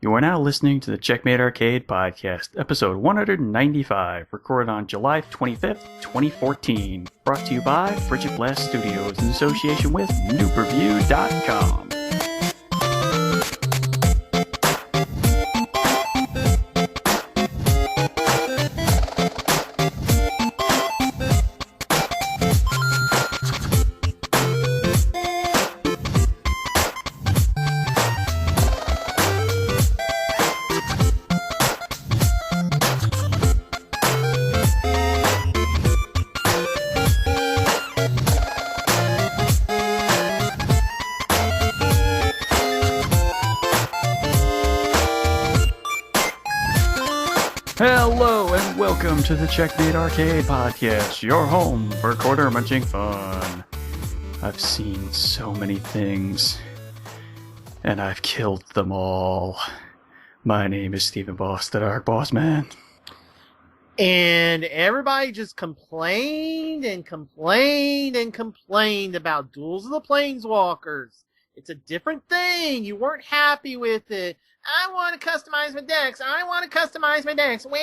You are now listening to the Checkmate Arcade Podcast, episode 195, recorded on July 25th, 2014. Brought to you by Frigid Blast Studios in association with NooperView.com. Hello and welcome to the Checkmate Arcade Podcast, your home for quarter-munching fun. I've seen so many things, and I've killed them all. My name is Stephen Boss, the Dark Boss Man. And everybody just complained and complained and complained about Duels of the Planeswalkers. It's a different thing. You weren't happy with it. I want to customize my decks. I want to customize my decks. Wah.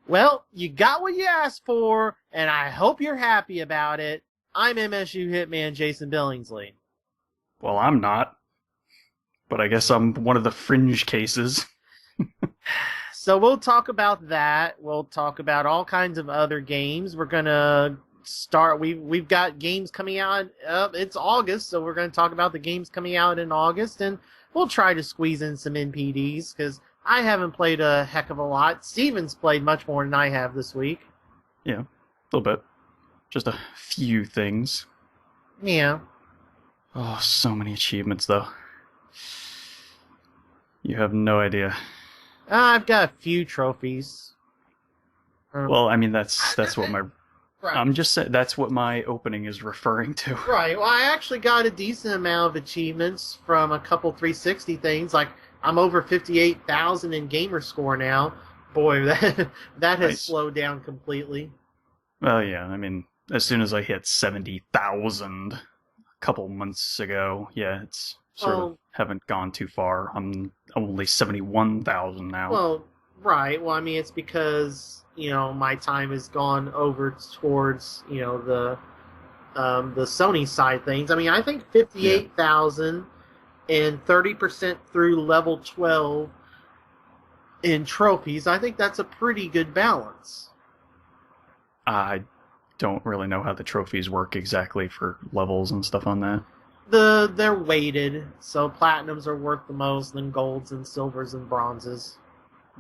Well, you got what you asked for, and I hope you're happy about it. I'm MSU Hitman Jason Billingsley. Well, I'm not. But I guess I'm one of the fringe cases. So we'll talk about that. We'll talk about all kinds of other games. We're going to start. We've got games coming out. It's August, so we're going to talk about the games coming out in August, and we'll try to squeeze in some NPDs, because I haven't played a heck of a lot. Steven's played much more than I have this week. Yeah, a little bit. Just a few things. Yeah. Oh, so many achievements, though. You have no idea. I've got a few trophies. Well, I mean, that's what my... Right. I'm just saying, that's what my opening is referring to. Right. Well, I actually got a decent amount of achievements from a couple 360 things. Like, I'm over 58,000 in gamer score now. Boy, that has Nice. slowed down completely. Well, yeah, I mean, as soon as I hit 70,000 a couple months ago, yeah, it's sort of haven't gone too far. I'm only 71,000 now. Well, right. Well, I mean, it's because, my time has gone over towards, the Sony side things. I mean, I think 58,000 and 30% through level 12 in trophies, I think that's a pretty good balance. I don't really know how the trophies work exactly for levels and stuff on that. They're weighted, so platinums are worth the most, then golds and silvers and bronzes.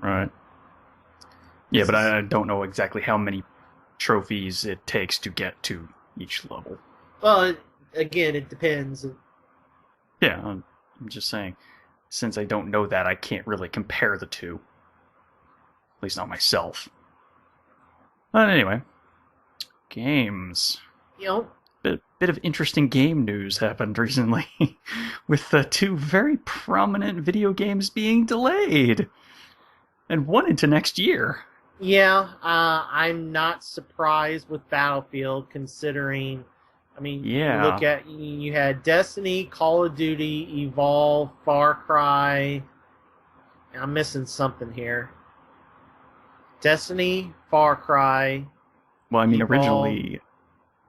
Right. Yeah, but I don't know exactly how many trophies it takes to get to each level. Well, again, it depends. Yeah, I'm just saying, since I don't know that, I can't really compare the two. At least not myself. But anyway, games. Bit of interesting game news happened recently, with two very prominent video games being delayed, and one into next year. Yeah, I'm not surprised with Battlefield, considering, look at, you had Destiny, Call of Duty, Evolve, Far Cry. I'm missing something here. Destiny, Far Cry. Well, I mean, Evolve.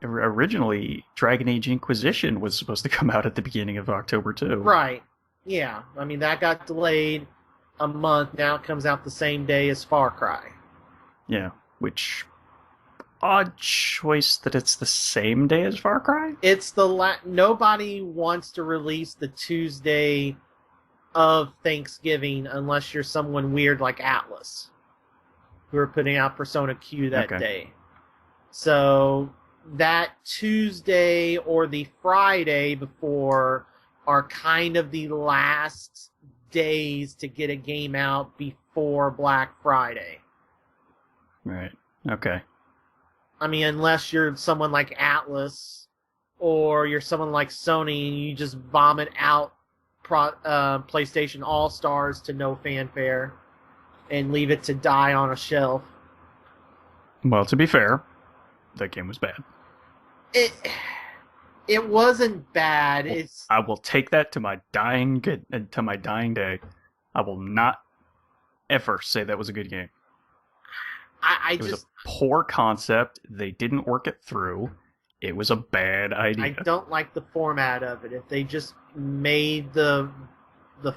originally Dragon Age Inquisition was supposed to come out at the beginning of October too. Right. Yeah. I mean, that got delayed a month. Now it comes out the same day as Far Cry. Yeah, which odd choice that it's the same day as Far Cry? It's nobody wants to release the Tuesday of Thanksgiving unless you're someone weird like Atlas, who are putting out Persona Q that day. So that Tuesday or the Friday before are kind of the last days to get a game out before Black Friday. Right. Okay. I mean, unless you're someone like Atlas or you're someone like Sony and you just vomit out PlayStation All-Stars to no fanfare and leave it to die on a shelf. Well, to be fair, that game was bad. It wasn't bad. It's I will take that to my dying day. I will not ever say that was a good game. I It was just a poor concept. They didn't work it through. It was a bad idea. I don't like the format of it. If they just made the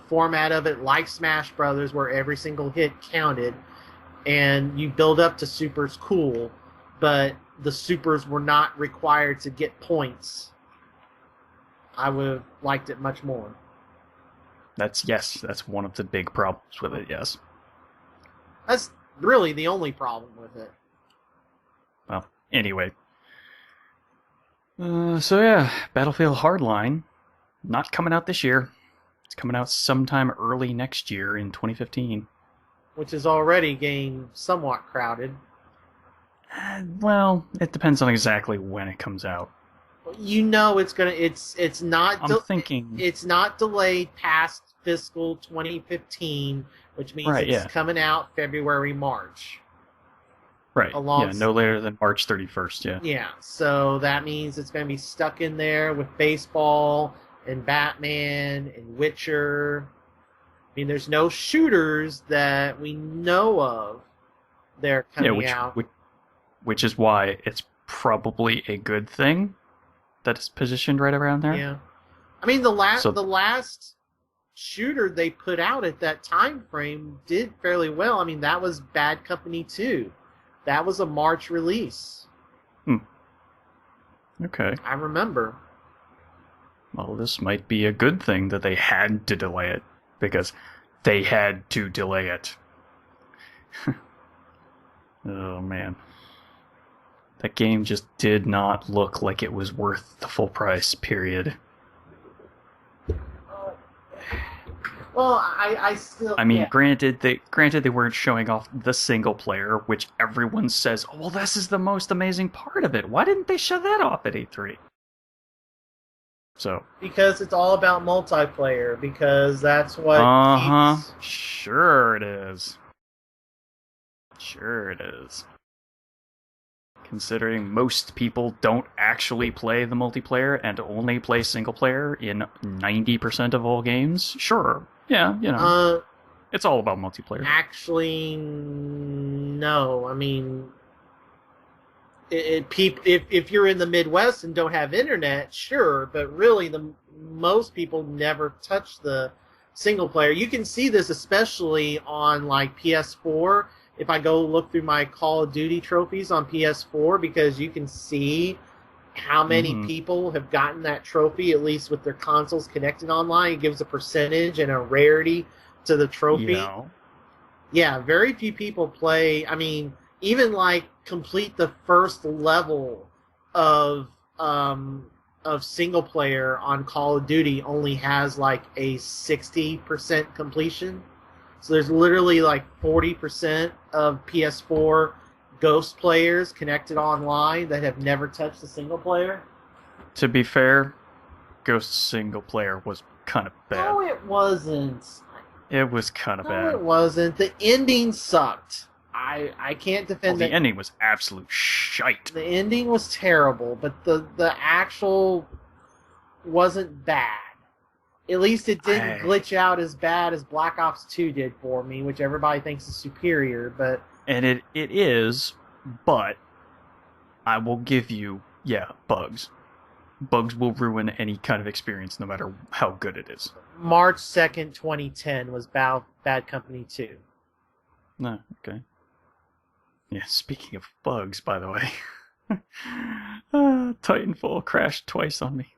format of it like Smash Brothers, where every single hit counted, and you build up to supers, cool, but the supers were not required to get points, I would have liked it much more. That's one of the big problems with it. Yes. That's really the only problem with it. Well, anyway. So yeah, Battlefield Hardline, not coming out this year. It's coming out sometime early next year in 2015. Which is already getting somewhat crowded. Well, it depends on exactly when it comes out. You know, it's not. I'm thinking it's not delayed past fiscal 2015, which means it's coming out February, March. Right. Yeah, no later than March 31st. Yeah. Yeah. So that means it's going to be stuck in there with baseball and Batman and Witcher. I mean, there's no shooters that we know of. They're coming out. Which is why it's probably a good thing that it's positioned right around there. Yeah. I mean, the last shooter they put out at that time frame did fairly well. I mean, that was Bad Company 2. That was a March release. Okay. I remember. Well, this might be a good thing that they had to delay it, because they had to delay it. Oh, man. That game just did not look like it was worth the full price, period. Well, I still... I mean, granted they weren't showing off the single player, which everyone says, oh, well, this is the most amazing part of it. Why didn't they show that off at E3? So... Because it's all about multiplayer, because that's what Sure it is. Sure it is. Considering most people don't actually play the multiplayer and only play single player in 90% of all games, sure. Yeah, you know. It's all about multiplayer. Actually, no. I mean, if you're in the Midwest and don't have internet, sure, but really most people never touch the single player. You can see this especially on like PS4. If I go look through my Call of Duty trophies on PS4, because you can see how many people have gotten that trophy, at least with their consoles connected online. It gives a percentage and a rarity to the trophy. Yeah, very few people play. I mean, even like complete the first level of single player on Call of Duty only has like a 60% completion. So there's literally like 40% of PS4 Ghost players connected online that have never touched a single player. To be fair, Ghost single player was kind of bad. No, it wasn't. It was kind of bad. No, it wasn't. The ending sucked. I can't defend the ending was absolute shite. The ending was terrible, but the actual wasn't bad. At least it didn't glitch out as bad as Black Ops 2 did for me, which everybody thinks is superior, but... And it is, but I will give you, bugs. Bugs will ruin any kind of experience, no matter how good it is. March 2nd, 2010 was Bad Company 2. No, okay. Yeah, speaking of bugs, by the way. Titanfall crashed twice on me.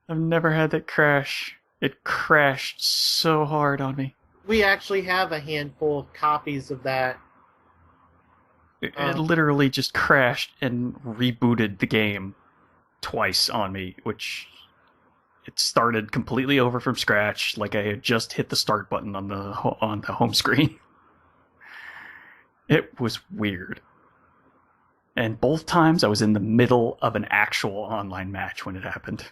I've never had that crash. It crashed so hard on me. We actually have a handful of copies of that. It literally just crashed and rebooted the game twice on me, which it started completely over from scratch, like I had just hit the start button on the home screen. It was weird. And both times I was in the middle of an actual online match when it happened.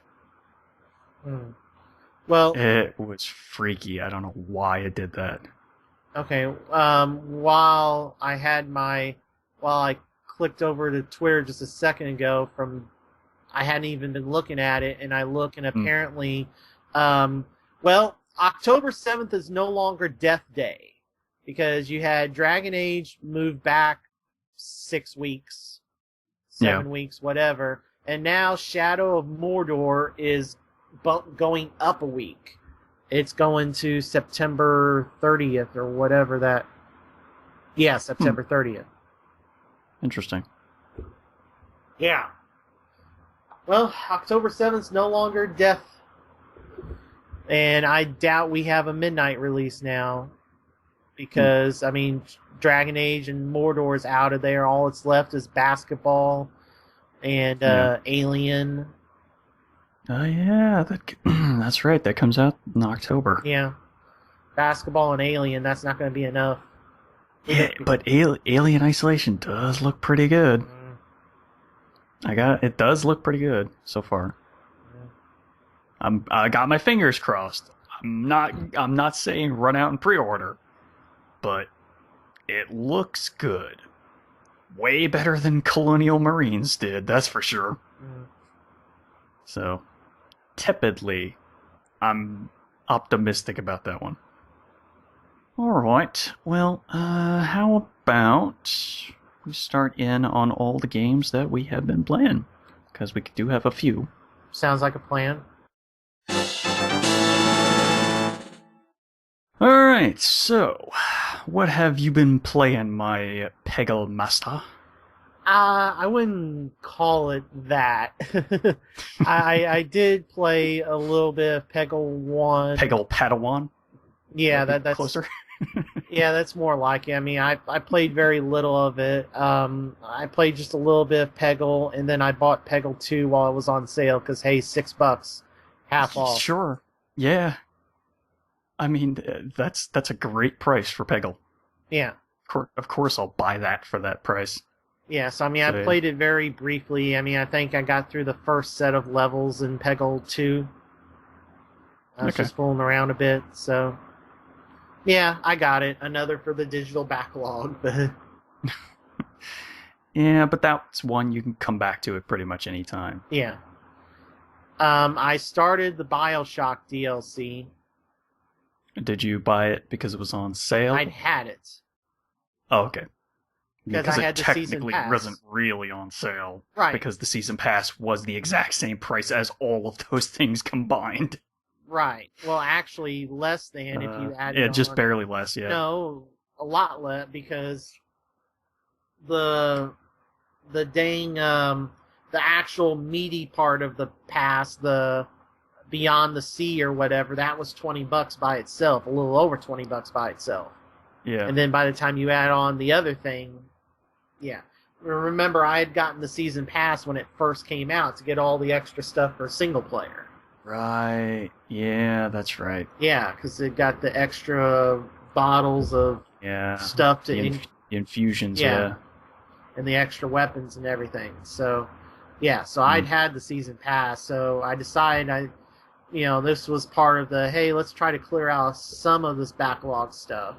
Well, it was freaky. I don't know why it did that. Okay. While I clicked over to Twitter just a second ago from I hadn't even been looking at it, and I look, and apparently, well, October 7th is no longer Death Day, because you had Dragon Age move back 6 weeks, 7 weeks, whatever, and now Shadow of Mordor is going up a week. It's going to September 30th or whatever that... Yeah, September 30th. Interesting. Yeah. Well, October 7th's no longer Death. And I doubt we have a midnight release now. Because, I mean, Dragon Age and Mordor's out of there. All that's left is Basketball and Alien. Oh, yeah. That's right. That comes out in October. Yeah. Basketball and Alien, that's not going to be enough. Yeah, but Alien Isolation does look pretty good. It does look pretty good so far. I got my fingers crossed. I'm not saying run out and pre-order, but it looks good. Way better than Colonial Marines did, that's for sure. So, tepidly, I'm optimistic about that one. Alright, well, how about we start in on all the games that we have been playing? Because we do have a few. Sounds like a plan. Alright, so, what have you been playing, my Peggle Master? I wouldn't call it that. I did play a little bit of Peggle 1. Peggle Padawan? Yeah, that's closer. Yeah, that's more like it. I mean, I played very little of it. I played just a little bit of Peggle, and then I bought Peggle 2 while it was on sale, because, hey, $6, half off. Sure. Yeah. I mean, that's a great price for Peggle. Yeah. Of course I'll buy that for that price. Yeah, so I mean, I played it very briefly. I mean, I think I got through the first set of levels in Peggle 2. I was just fooling around a bit, so... Yeah, I got it. Another for the digital backlog, but... Yeah, but that's one you can come back to at pretty much any time. Yeah. I started the BioShock DLC. Did you buy it because it was on sale? I'd had it. Oh, okay. Because I had the season pass. Technically wasn't really on sale. Right. Because the season pass was the exact same price as all of those things combined. Right. Well, actually, less than if you added Yeah, just on. barely less, yeah. No, a lot less, because the dang, the actual meaty part of the pass, the Beyond the Sea or whatever, that was $20 by itself, a little over $20 by itself. Yeah. And then by the time you add on the other thing, yeah. Remember, I had gotten the season pass when it first came out to get all the extra stuff for single player. Right. Yeah, that's right. Yeah, because it got the extra bottles of stuff to... infusions, yeah. And the extra weapons and everything. So, yeah, so I'd had the season pass, so I decided this was part of the, hey, let's try to clear out some of this backlog stuff.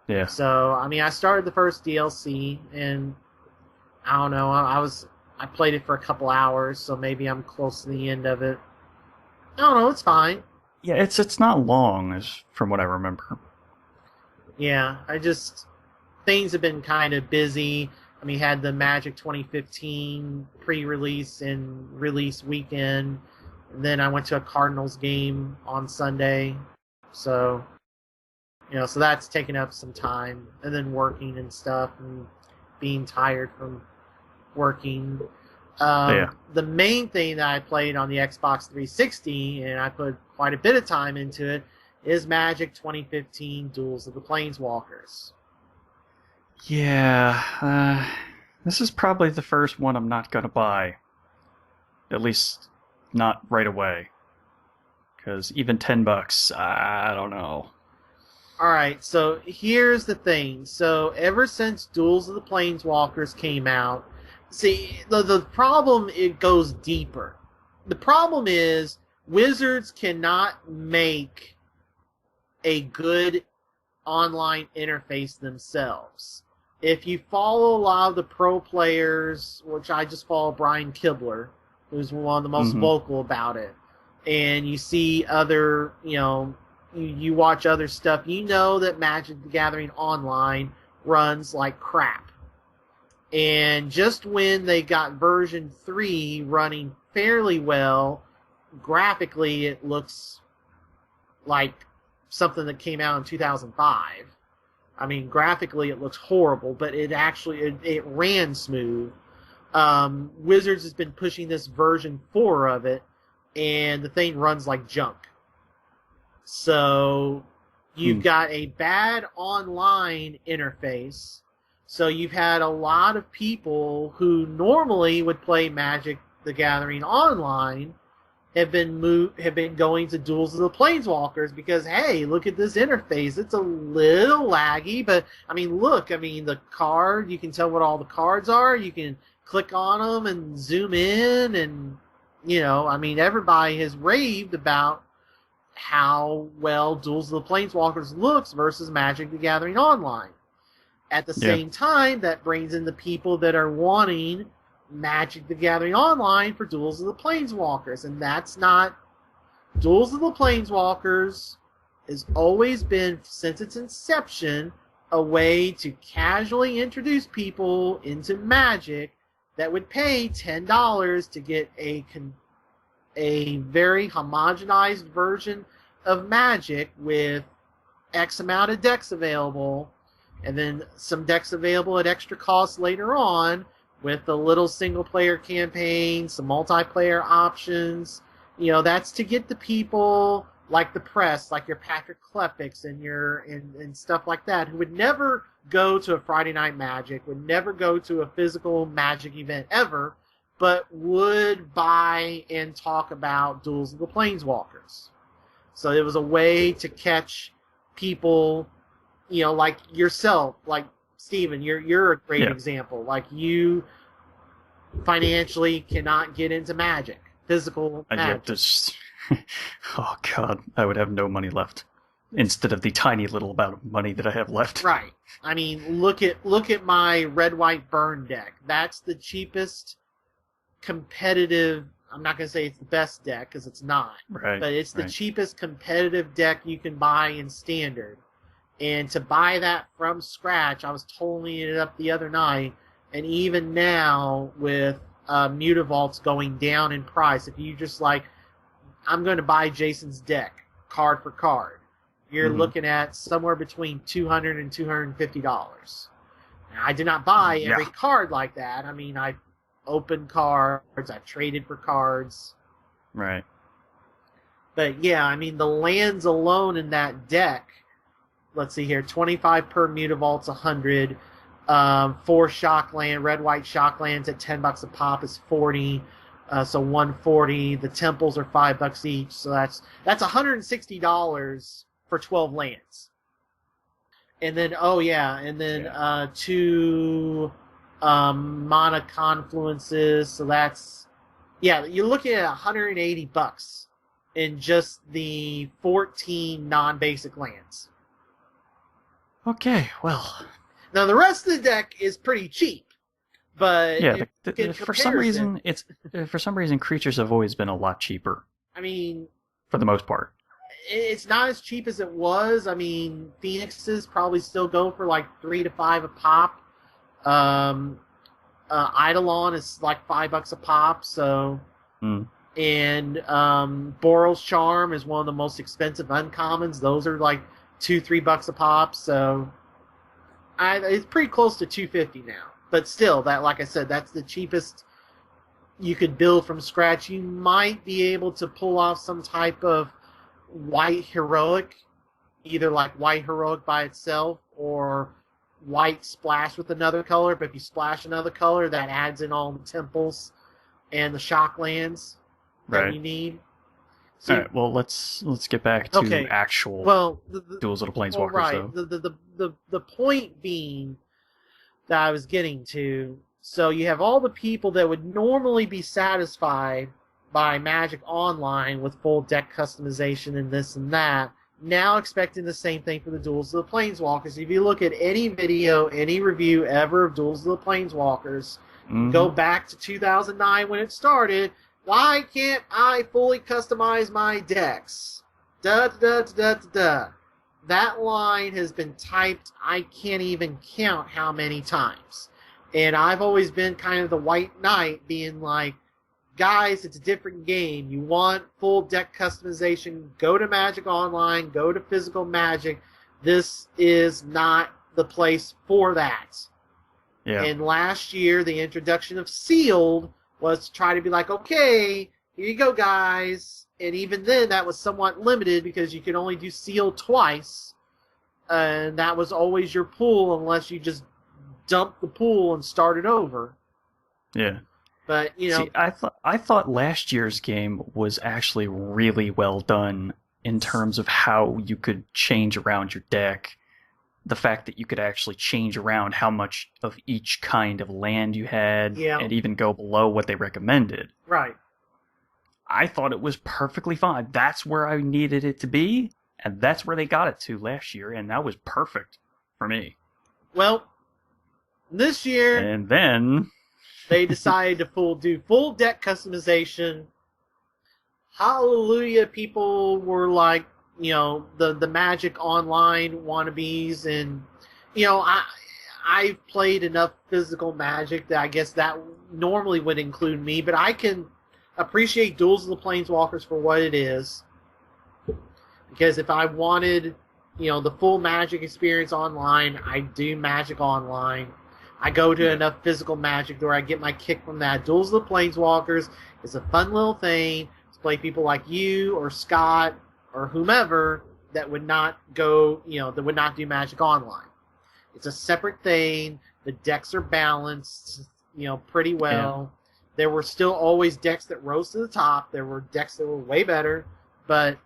Yeah. So, I mean, I started the first DLC, and I don't know, I played it for a couple hours, so maybe I'm close to the end of it. I don't know, it's fine. Yeah, it's not long, from what I remember. Yeah, things have been kind of busy. I mean, had the Magic 2015 pre-release and release weekend. And then I went to a Cardinals game on Sunday. So, so that's taken up some time. And then working and stuff and being tired from working. The main thing that I played on the Xbox 360, and I put quite a bit of time into it, is Magic 2015 Duels of the Planeswalkers. Yeah, this is probably the first one I'm not going to buy. At least, not right away. Because even $10, I don't know. Alright, so here's the thing. So, ever since Duels of the Planeswalkers came out, see, the problem, it goes deeper. The problem is, Wizards cannot make a good online interface themselves. If you follow a lot of the pro players, which I just follow Brian Kibler, who's one of the most vocal about it. And you see other, you watch other stuff. You know that Magic the Gathering Online runs like crap. And just when they got version 3 running fairly well, graphically it looks like something that came out in 2005. I mean, graphically it looks horrible, but it actually it ran smooth. Wizards has been pushing this version 4 of it, and the thing runs like junk. So you've got a bad online interface. So you've had a lot of people who normally would play Magic the Gathering Online have been going to Duels of the Planeswalkers because, hey, look at this interface. It's a little laggy, but, the card, you can tell what all the cards are. You can click on them and zoom in, and, everybody has raved about how well Duels of the Planeswalkers looks versus Magic the Gathering Online. At the same time, that brings in the people that are wanting Magic the Gathering Online for Duels of the Planeswalkers, and that's not... Duels of the Planeswalkers has always been, since its inception, a way to casually introduce people into Magic that would pay $10 to get a very homogenized version of Magic with X amount of decks available, and then some decks available at extra cost later on, with a little single-player campaign, some multiplayer options. That's to get the people like the press, like your Patrick Klepeks and stuff like that, who would never go to a Friday Night Magic, would never go to a physical Magic event ever, but would buy and talk about Duels of the Planeswalkers. So it was a way to catch people, like yourself, like Steven, you're a great example. Like, you financially cannot get into Magic, physical Magic. Oh God, I would have no money left instead of the tiny little amount of money that I have left. Right. Look at my red white burn deck. That's the cheapest competitive. I'm not going to say it's the best deck because it's not. Right. But it's the cheapest competitive deck you can buy in Standard. And to buy that from scratch, I was totaling it up the other night, and even now with Mutavaults going down in price, if you just I'm going to buy Jason's deck, card for card, you're looking at somewhere between $200 and $250. Now, I did not buy every card like that. I opened cards, I traded for cards. Right. But yeah, the lands alone in that deck, let's see here, 25 per Mutavault's 100. 4 Shockland, red-white Shocklands at $10 a pop is 40. So 140. The temples are $5 each. So that's $160 for 12 lands. And then 2 mana confluences. So that's you're looking at $180 in just the 14 non-basic lands. Okay, well. Now the rest of the deck is pretty cheap, but for some reason, creatures have always been a lot cheaper. For the most part, it's not as cheap as it was. Phoenixes probably still go for like $3 to $5 a pop. Eidolon is like $5 a pop. So, and Boral's Charm is one of the most expensive uncommons. Those are like $2-3 a pop. So. It's pretty close to $250 now, but still, that, like I said, that's the cheapest you could build from scratch. You might be able to pull off some type of white heroic, either like white heroic by itself or white splash with another color. But if you splash another color, that adds in all the temples and the shocklands that you need. So, all right. Well, let's get back to actual Duels of the Planeswalkers. Though. The point being that I was getting to. So you have all the people that would normally be satisfied by Magic Online with full deck customization and this and that, now expecting the same thing for the Duels of the Planeswalkers. If you look at any video, any review ever of Duels of the Planeswalkers, go back to 2009 when it started, Why can't I fully customize my decks? Da da da da da da. That line has been typed, I can't even count how many times. And I've always been kind of the white knight, being like, guys, it's a different game. You want full deck customization, go to Magic Online, go to Physical Magic. This is not the place for that. Yeah. And last year, the introduction of Sealed was to try to be like, okay, here you go, guys. And even then, that was somewhat limited because you could only do Sealed twice. And that was always your pool unless you just dumped the pool and started over. Yeah. But, you know... See, I thought last year's game was actually really well done in terms of how you could change around your deck. The fact that you could actually change around how much of each kind of land you had, and even go below what they recommended. Right. I thought it was perfectly fine. That's where I needed it to be, and that's where they got it to last year, and that was perfect for me. Well, this year... And then... they decided to do full deck customization. Hallelujah, people were like, you know, the Magic Online wannabes, and, you know, I've played enough physical Magic that I guess that normally would include me, but I can appreciate Duels of the Planeswalkers for what it is. Because if I wanted, you know, the full Magic experience online, I do Magic Online. I go to enough physical Magic where I get my kick from that. Duels of the Planeswalkers is a fun little thing to play people like you or Scott or whomever that would not go, you know, that would not do Magic Online. It's a separate thing. The decks are balanced, you know, pretty well. Yeah. There were still always decks that rose to the top. There were decks that were way better, but,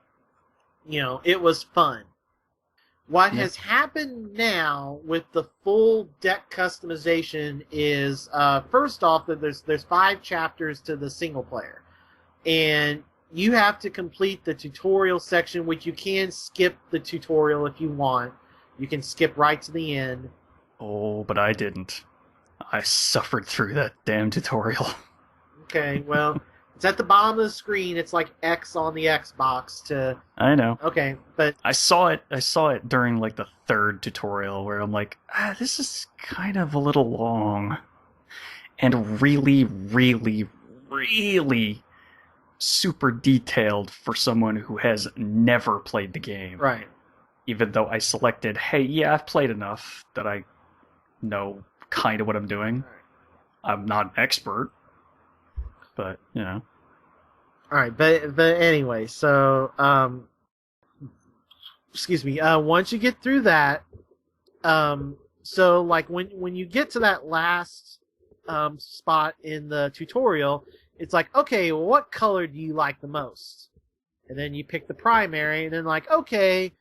you know, it was fun. What has happened now with the full deck customization is, first off, that there's 5 chapters to the single player, and you have to complete the tutorial section, which you can skip the tutorial if you want. You can skip right to the end. Oh, but I didn't. I suffered through that damn tutorial. Okay, well, it's at the bottom of the screen. It's like X on the Xbox to... I know. Okay, but... I saw it during, like, the 3rd tutorial, where I'm like, this is kind of a little long. And really, really, really super detailed for someone who has never played the game. Right. Even though I selected, hey, yeah, I've played enough that I know kind of what I'm doing. Right. I'm not an expert. But, you know. Alright, but anyway, so, excuse me, once you get through that, so, like, when you get to that last, spot in the tutorial, it's like, okay, well, what color do you like the most? And then you pick the primary, and then, like, okay,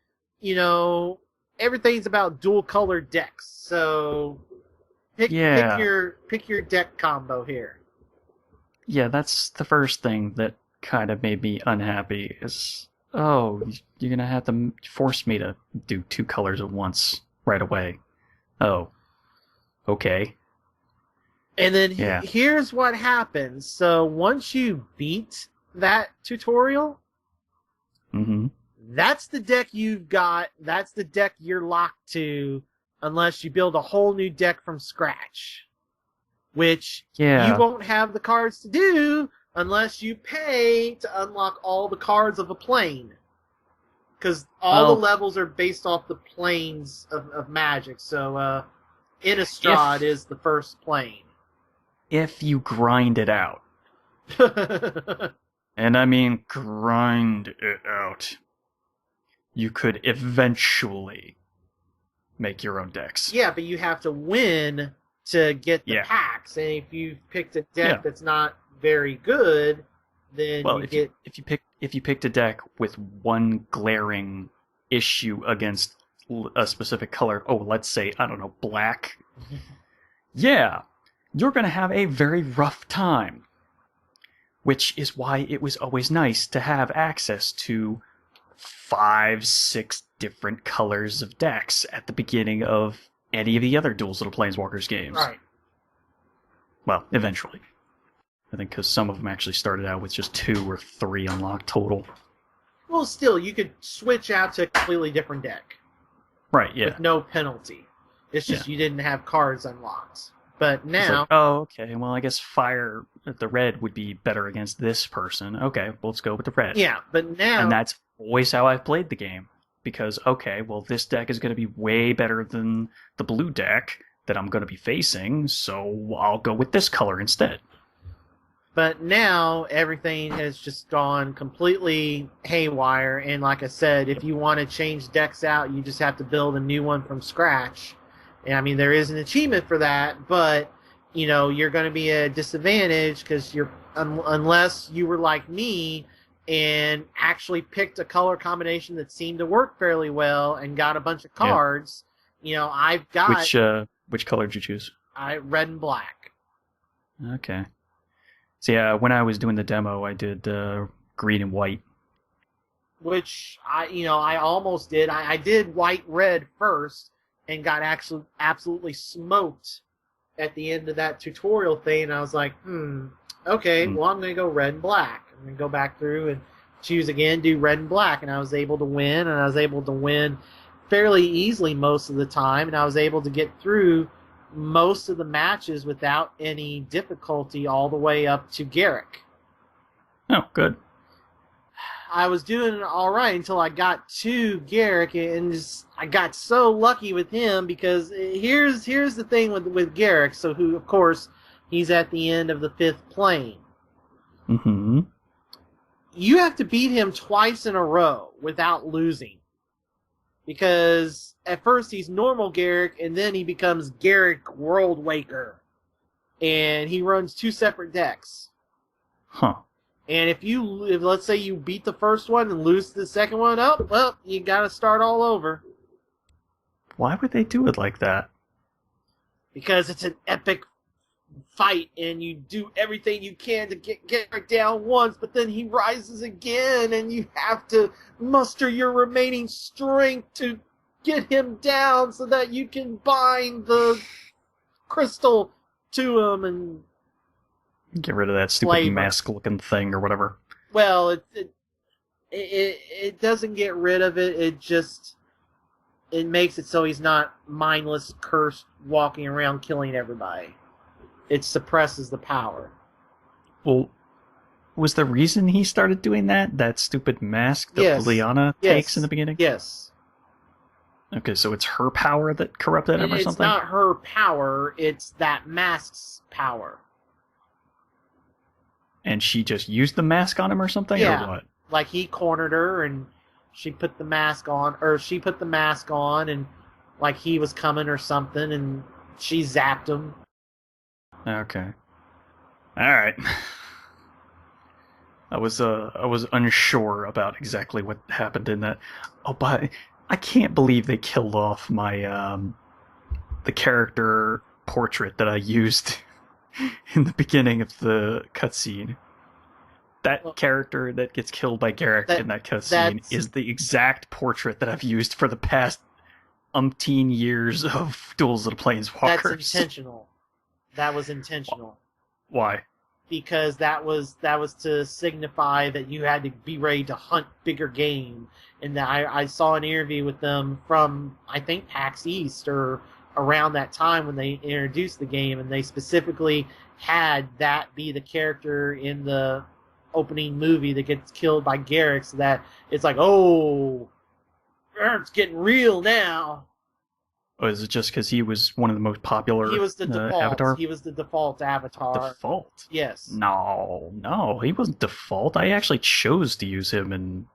you know, everything's about dual-colored decks, so pick your deck combo here. Yeah, that's the first thing that kind of made me unhappy is, oh, you're going to have to force me to do 2 colors at once right away. Oh, okay. And then here's what happens. So once you beat that tutorial, that's the deck you've got. That's the deck you're locked to unless you build a whole new deck from scratch. Which you won't have the cards to do unless you pay to unlock all the cards of a plane. Because all the levels are based off the planes of Magic. So Innistrad is the first plane. If you grind it out. And I mean grind it out. You could eventually make your own decks. Yeah, but you have to win to get the packs, and if you've picked a deck that's not very good, then if you picked a deck with one glaring issue against a specific color, let's say, I don't know, black, you're going to have a very rough time. Which is why it was always nice to have access to 5, 6 different colors of decks at the beginning of any of the other Duels of the Planeswalkers games. Right. Well, eventually. I think because some of them actually started out with just 2 or 3 unlocked total. Well, still, you could switch out to a completely different deck. Right, yeah. With no penalty. It's just you didn't have cards unlocked. But now... Like, oh, okay, well, I guess fire, the red, would be better against this person. Okay, well, let's go with the red. Yeah, but now... And that's always how I've played the game. Because, okay, well, this deck is going to be way better than the blue deck that I'm going to be facing, so I'll go with this color instead. But now everything has just gone completely haywire, and like I said, if you want to change decks out, you just have to build a new one from scratch. And I mean, there is an achievement for that, but you're going to be at a disadvantage because unless you were like me and actually picked a color combination that seemed to work fairly well and got a bunch of cards. I've got which color did you choose? Red and black. Okay. So yeah, when I was doing the demo, I did green and white. Which I almost did. I did white red first and got absolutely smoked at the end of that tutorial thing. And I was like, okay, well, I'm going to go red and black. I'm going to go back through and choose again, do red and black. And I was able to win, and I was able to win fairly easily most of the time. And I was able to get through most of the matches without any difficulty all the way up to Garrick. Oh, good. I was doing all right until I got to Garrick, and I got so lucky with him because here's the thing with Garrick. So who, of course, he's at the end of the 5th plane. Mm-hmm. You have to beat him twice in a row without losing. Because at first he's normal Garrick, and then he becomes Garrick World Waker. And he runs 2 separate decks. Huh. And if let's say you beat the first one and lose the second one, you gotta start all over. Why would they do it like that? Because it's an epic fight, and you do everything you can to get Garrick down once, but then he rises again, and you have to muster your remaining strength to get him down so that you can bind the crystal to him and get rid of that stupid mask-looking thing or whatever. Well, it doesn't get rid of it. It makes it so he's not mindless, cursed, walking around killing everybody. It suppresses the power. Well, was the reason he started doing that stupid mask that Liliana takes in the beginning? Yes. Okay, so it's her power that corrupted him or something? It's not her power, it's that mask's power. And she just used the mask on him or something? Yeah. Or what? Like he cornered her and she put the mask on, and like he was coming or something, and she zapped him. Okay. Alright. I was unsure about exactly what happened in that. Oh, but I can't believe they killed off my the character portrait that I used in the beginning of the cutscene. That character that gets killed by Garrick in that cutscene is the exact portrait that I've used for the past umpteen years of Duels of the Planeswalkers. That's intentional. That was intentional. Why? Because that was to signify that you had to be ready to hunt bigger game. And that I saw an interview with them from, I think, PAX East or around that time when they introduced the game, and they specifically had that be the character in the opening movie that gets killed by Garrick, so that it's like, oh, it's getting real now. Oh, is it just because he was one of the most popular He was the default. avatar? He was the default avatar. Default? Yes. No, he wasn't default. I actually chose to use him in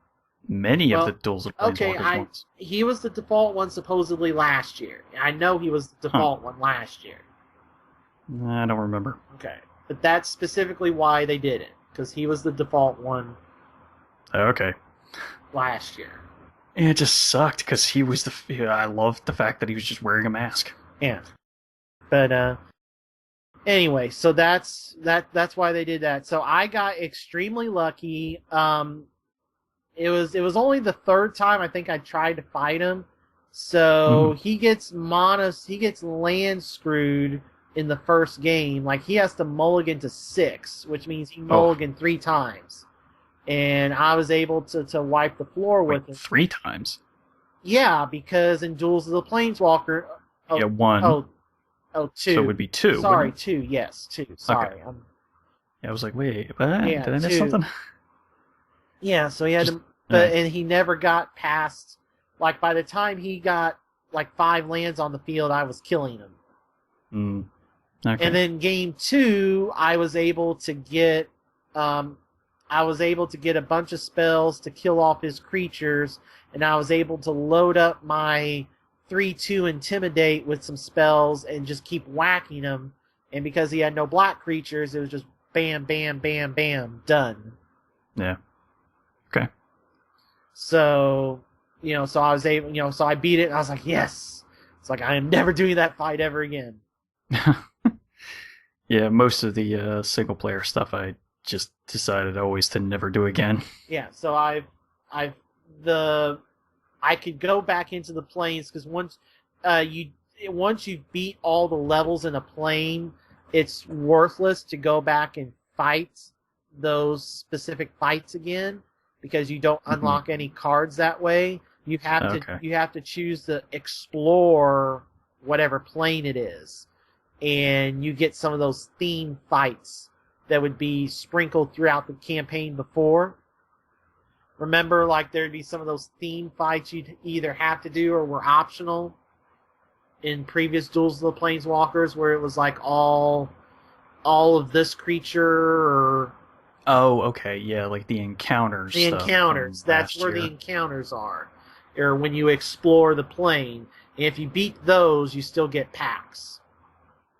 many of the Duels of Planeswalkers ones. He was the default one supposedly last year. I know he was the default one last year. I don't remember. Okay. But that's specifically why they did it, because he was the default Okay. last year. It just sucked because he was I loved the fact that he was just wearing a mask. Yeah. But anyway, so that's why they did that. So I got extremely lucky. It was only the 3rd time I think I tried to fight him. So he gets land screwed in the first game. Like, he has to mulligan to 6, which means he Oh. mulliganed 3 times. And I was able to wipe the floor with Wait, him. 3 times? Yeah, because in Duels of the Planeswalker... Yeah, 1. Oh, 2. So it would be 2. Sorry, wouldn't 2. Yes, 2. Sorry. Okay. Yeah, I was like, wait, what? Yeah, Did I miss 2. something? Yeah, so he had Just- to... But, and he never got past... Like, by the time he got, like, 5 lands on the field, I was killing him. Okay. And then game 2, I was able to get... a bunch of spells to kill off his creatures, and I was able to load up my 3/2 Intimidate with some spells and just keep whacking him. And because he had no black creatures, it was just bam, bam, bam, bam, done. Yeah. Okay. So, so I was able, so I beat it, and I was like, yes! It's like, I am never doing that fight ever again. Yeah, most of the single-player stuff I just decided always to never do again. Yeah, so I could go back into the planes, because once you beat all the levels in a plane, it's worthless to go back and fight those specific fights again, because you don't unlock any cards that way. You have to choose to explore whatever plane it is, and you get some of those theme fights that would be sprinkled throughout the campaign before. Remember, like, there'd be some of those theme fights you'd either have to do or were optional in previous Duels of the Planeswalkers, where it was like all of this creature, or... Oh, okay, yeah, like the encounters. The encounters, that's where the encounters are. Or when you explore the plane. And if you beat those, you still get packs.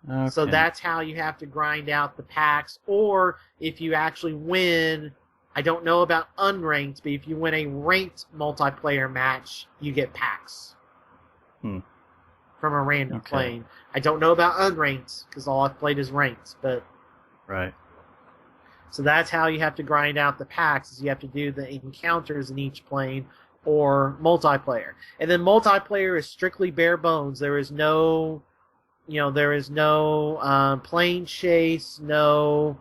Okay. So that's how you have to grind out the packs. Or if you actually win, I don't know about unranked, but if you win a ranked multiplayer match, you get packs. From a random plane. I don't know about unranked, because all I've played is ranked, but... Right. So that's how you have to grind out the packs, is you have to do the encounters in each plane, or multiplayer. And then multiplayer is strictly bare bones. There is no... plane chase, no...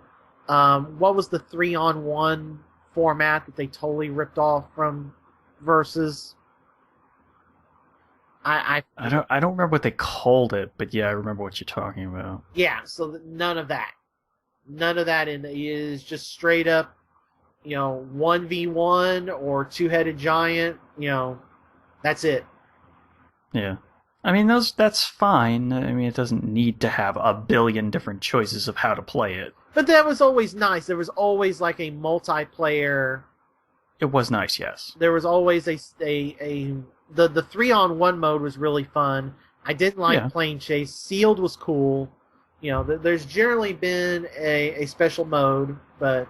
what was the 3-on-1 format that they totally ripped off from Versus? I don't remember what they called it, but yeah, I remember what you're talking about. Yeah, so none of that. None of that is just straight up, 1v1 or two-headed giant, that's it. Yeah. I mean, that's fine. I mean, it doesn't need to have a billion different choices of how to play it. But that was always nice. There was always like a multiplayer. It was nice, yes. There was always the 3-on-1 mode was really fun. I didn't like Plane Chase. Sealed was cool. There's generally been a special mode, but...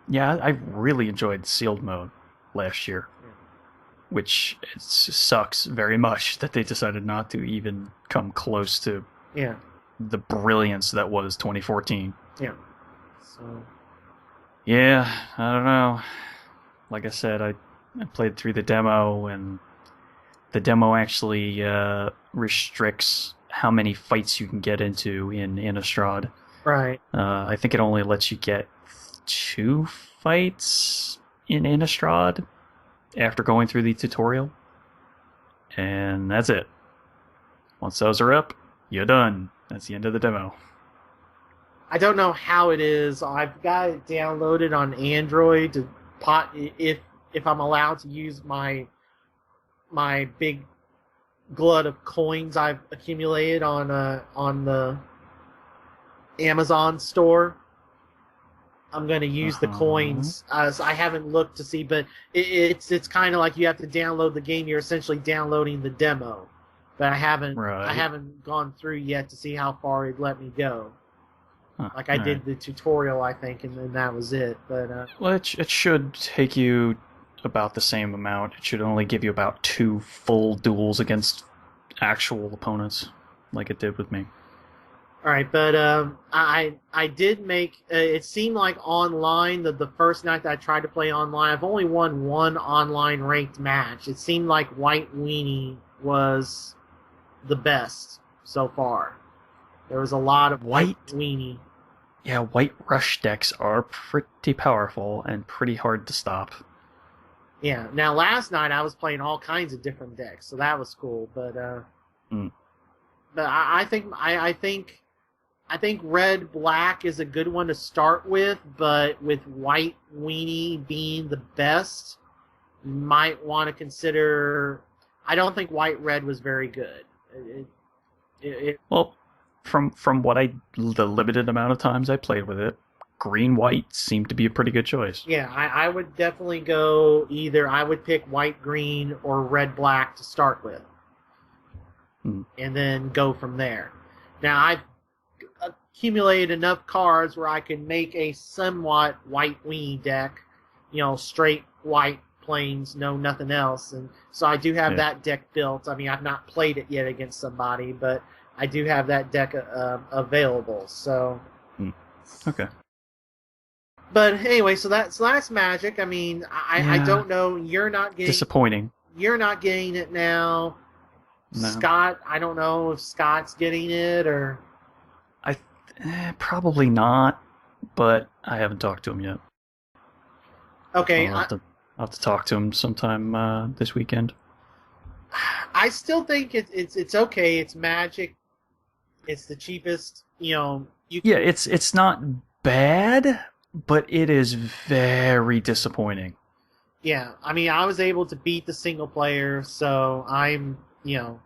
Yeah, I really enjoyed Sealed mode last year. Which it sucks very much that they decided not to even come close to the brilliance that was 2014. Yeah. So... Yeah, I don't know. Like I said, I played through the demo, and the demo actually restricts how many fights you can get into in Innistrad. Right. I think it only lets you get 2 fights in Innistrad after going through the tutorial. And that's it. Once those are up, you're done. That's the end of the demo. I don't know how it is. I've got it downloaded on Android to if I'm allowed to use my big glut of coins I've accumulated on the Amazon store. I'm going to use the coins. I haven't looked to see, but it's kind of like you have to download the game. You're essentially downloading the demo, but I haven't gone through yet to see how far it'd let me go. Like I did the tutorial, I think, and then that was it. But well, it should take you about the same amount. It should only give you about 2 full duels against actual opponents, like it did with me. All right, but I did make it seem like online the first night that I tried to play online, I've only won 1 online ranked match. It seemed like White Weenie was the best so far. There was a lot of White weenie. Yeah, white rush decks are pretty powerful and pretty hard to stop. Yeah. Now last night I was playing all kinds of different decks, so that was cool. But I think red black is a good one to start with, but with white weenie being the best, you might want to consider. I don't think white red was very good. Well, from what the limited amount of times I played with it, green white seemed to be a pretty good choice. Yeah, I would definitely go either. I would pick white green or red black to start with, and then go from there. Now I've accumulated enough cards where I can make a somewhat white weenie deck, straight white plains, no nothing else, and so I do have that deck built. I mean, I've not played it yet against somebody, but I do have that deck available. So okay. But anyway, so that's Magic. I mean, I don't know. You're not getting disappointing. You're not getting it now. No. Scott, I don't know if Scott's getting it or. Probably not, but I haven't talked to him yet. Okay, I'll have to talk to him sometime this weekend. I still think it's okay. It's Magic. It's the cheapest. It's not bad, but it is very disappointing. Yeah, I mean, I was able to beat the single player, so I'm.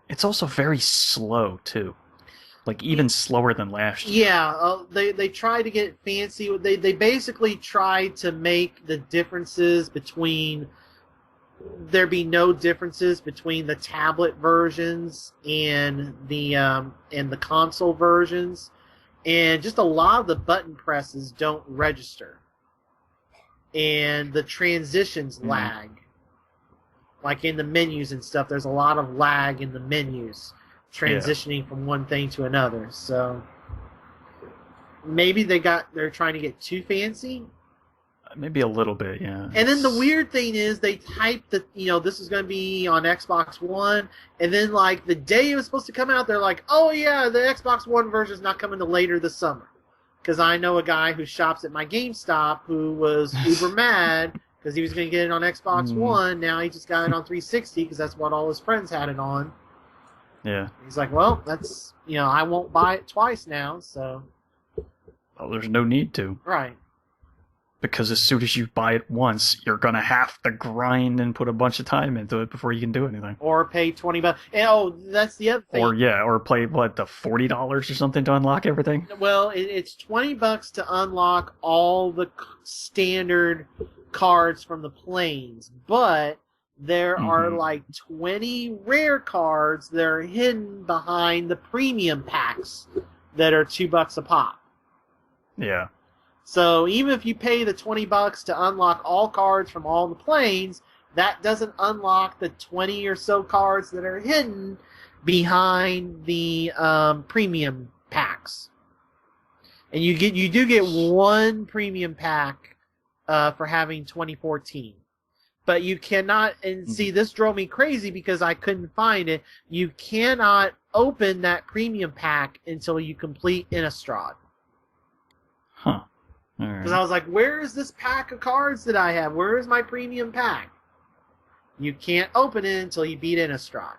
It's also very slow too. Like, even slower than last year. Yeah, they tried to get fancy. They basically tried to make the differences between... There be no differences between the tablet versions and the console versions. And just a lot of the button presses don't register. And the transitions lag. Like in the menus and stuff, there's a lot of lag in the menus. Transitioning from one thing to another, so maybe they're trying to get too fancy. Maybe a little bit, yeah. And then the weird thing is they typed that this is going to be on Xbox One, and then like the day it was supposed to come out, they're like, oh yeah, the Xbox One version is not coming till later this summer. Because I know a guy who shops at my GameStop who was uber mad because he was going to get it on Xbox One. Now he just got it on 360 because that's what all his friends had it on. Yeah. He's like, well, that's, I won't buy it twice now, so. Well, there's no need to. Right. Because as soon as you buy it once, you're going to have to grind and put a bunch of time into it before you can do anything. Or pay $20. And, that's the other thing. Or play, the $40 or something to unlock everything? Well, it's $20 to unlock all the standard cards from the planes, but there are like 20 rare cards that are hidden behind the premium packs that are $2 a pop. Yeah. So even if you pay the $20 to unlock all cards from all the planes, that doesn't unlock the 20 or so cards that are hidden behind the premium packs. And you do get one premium pack for having 2014. But you cannot, and see, this drove me crazy because I couldn't find it. You cannot open that premium pack until you complete Innistrad. Huh. All right. Because I was like, where is this pack of cards that I have? Where is my premium pack? You can't open it until you beat Innistrad.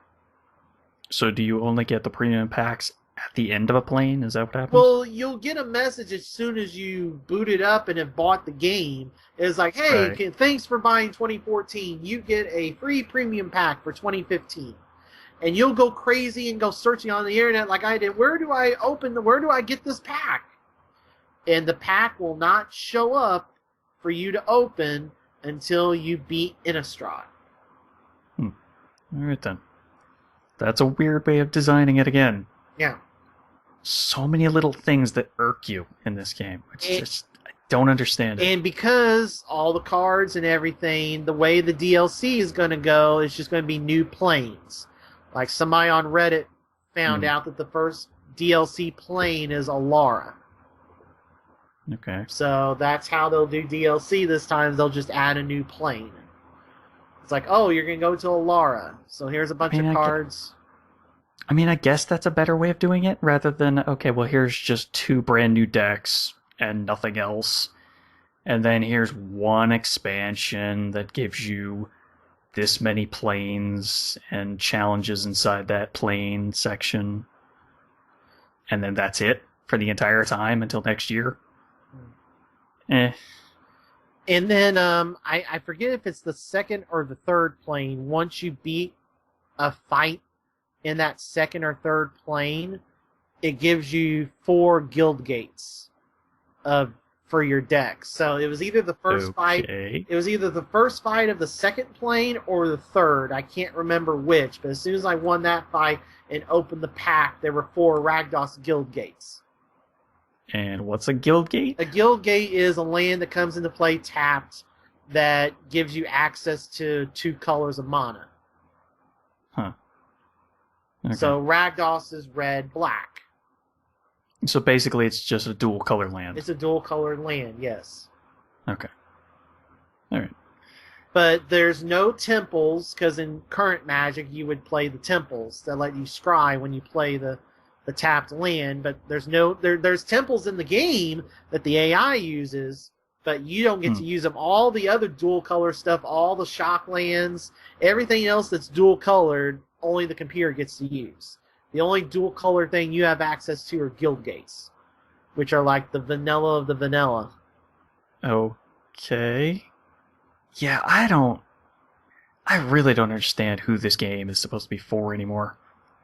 So do you only get the premium packs at the end of a plane? Is that what happens? Well, you'll get a message as soon as you boot it up and have bought the game. It's like, hey, thanks for buying 2014. You get a free premium pack for 2015. And you'll go crazy and go searching on the internet like I did. Where do I get this pack? And the pack will not show up for you to open until you beat Innistrad. All right, then. That's a weird way of designing it again. Yeah. So many little things that irk you in this game. I don't understand it. And because all the cards and everything, the way the DLC is going to go is just going to be new planes. Like somebody on Reddit found out that the first DLC plane is Alara. Okay. So that's how they'll do DLC this time. They'll just add a new plane. It's like, oh, you're going to go to Alara. So here's a bunch of cards. I mean, I guess that's a better way of doing it rather than, okay, well, here's just 2 brand new decks and nothing else. And then here's one expansion that gives you this many planes and challenges inside that plane section. And then that's it for the entire time until next year. Eh. And then I forget if it's the second or the third plane. Once you beat a fight in that second or third plane, it gives you 4 guild gates for your deck. So it was either the first fight. It was either the first fight of the second plane or the third. I can't remember which. But as soon as I won that fight and opened the pack, there were 4 Ragdos guild gates. And what's a guild gate? A guild gate is a land that comes into play tapped that gives you access to 2 colors of mana. Huh. Okay. So Ragdos is red, black. So basically it's just a dual color land. It's a dual colored land, yes. Okay. Alright. But there's no temples, because in current Magic you would play the temples that let you scry when you play the tapped land, but there's temples in the game that the AI uses, but you don't get to use them. All the other dual color stuff, all the shock lands, everything else that's dual colored, only the computer gets to use. The only dual color thing you have access to are guild gates, which are like the vanilla of the vanilla. Okay. Yeah, I really don't understand who this game is supposed to be for anymore.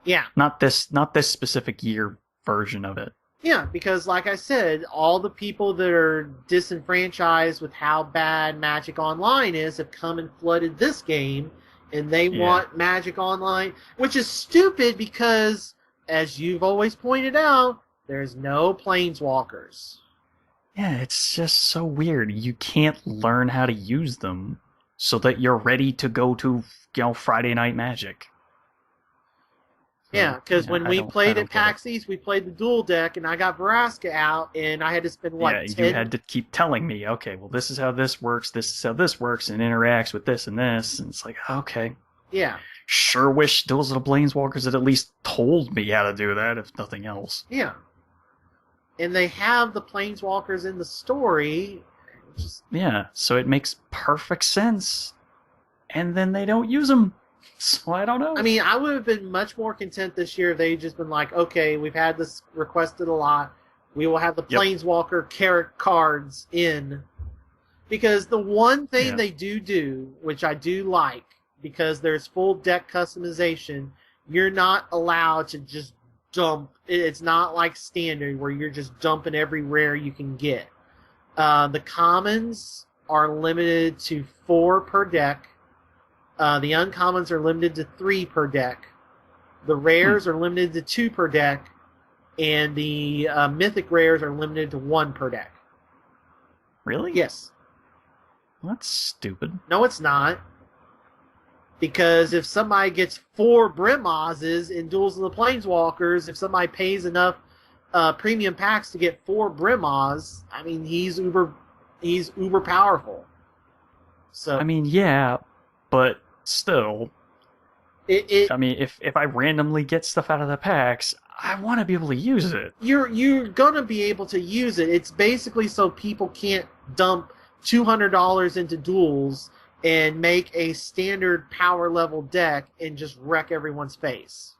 Yeah. Not this specific year version of it. Yeah, because like I said, all the people that are disenfranchised with how bad Magic Online is have come and flooded this game, and they want Magic Online, which is stupid because, as you've always pointed out, there's no Planeswalkers. Yeah, it's just so weird. You can't learn how to use them so that you're ready to go to, Friday Night Magic. Yeah, because when we played at PAX East, we played the dual deck, and I got Vraska out, and I had to spend, you had to keep telling me, okay, well, this is how this works, this is how this works, and interacts with this and this, and it's like, okay. Yeah. Sure wish Duels of the Planeswalkers had at least told me how to do that, if nothing else. Yeah. And they have the Planeswalkers in the story. Yeah, so it makes perfect sense. And then they don't use them. So I don't know. I mean, I would have been much more content this year if they just been like, okay, we've had this requested a lot. We will have the Planeswalker cards in. Because the one thing they do, which I do like, because there's full deck customization, you're not allowed to just dump. It's not like Standard where you're just dumping every rare you can get. The commons are limited to 4 per deck. The uncommons are limited to 3 per deck. The rares are limited to 2 per deck. And the mythic rares are limited to 1 per deck. Really? Yes. Well, that's stupid. No, it's not. Because if somebody gets 4 Brimazes in Duels of the Planeswalkers, if somebody pays enough premium packs to get 4 Brimaz, I mean, he's uber powerful. So I mean, yeah, but still, I mean, if I randomly get stuff out of the packs, I want to be able to use it. You're gonna be able to use it. It's basically so people can't dump $200 into Duels and make a standard power level deck and just wreck everyone's face.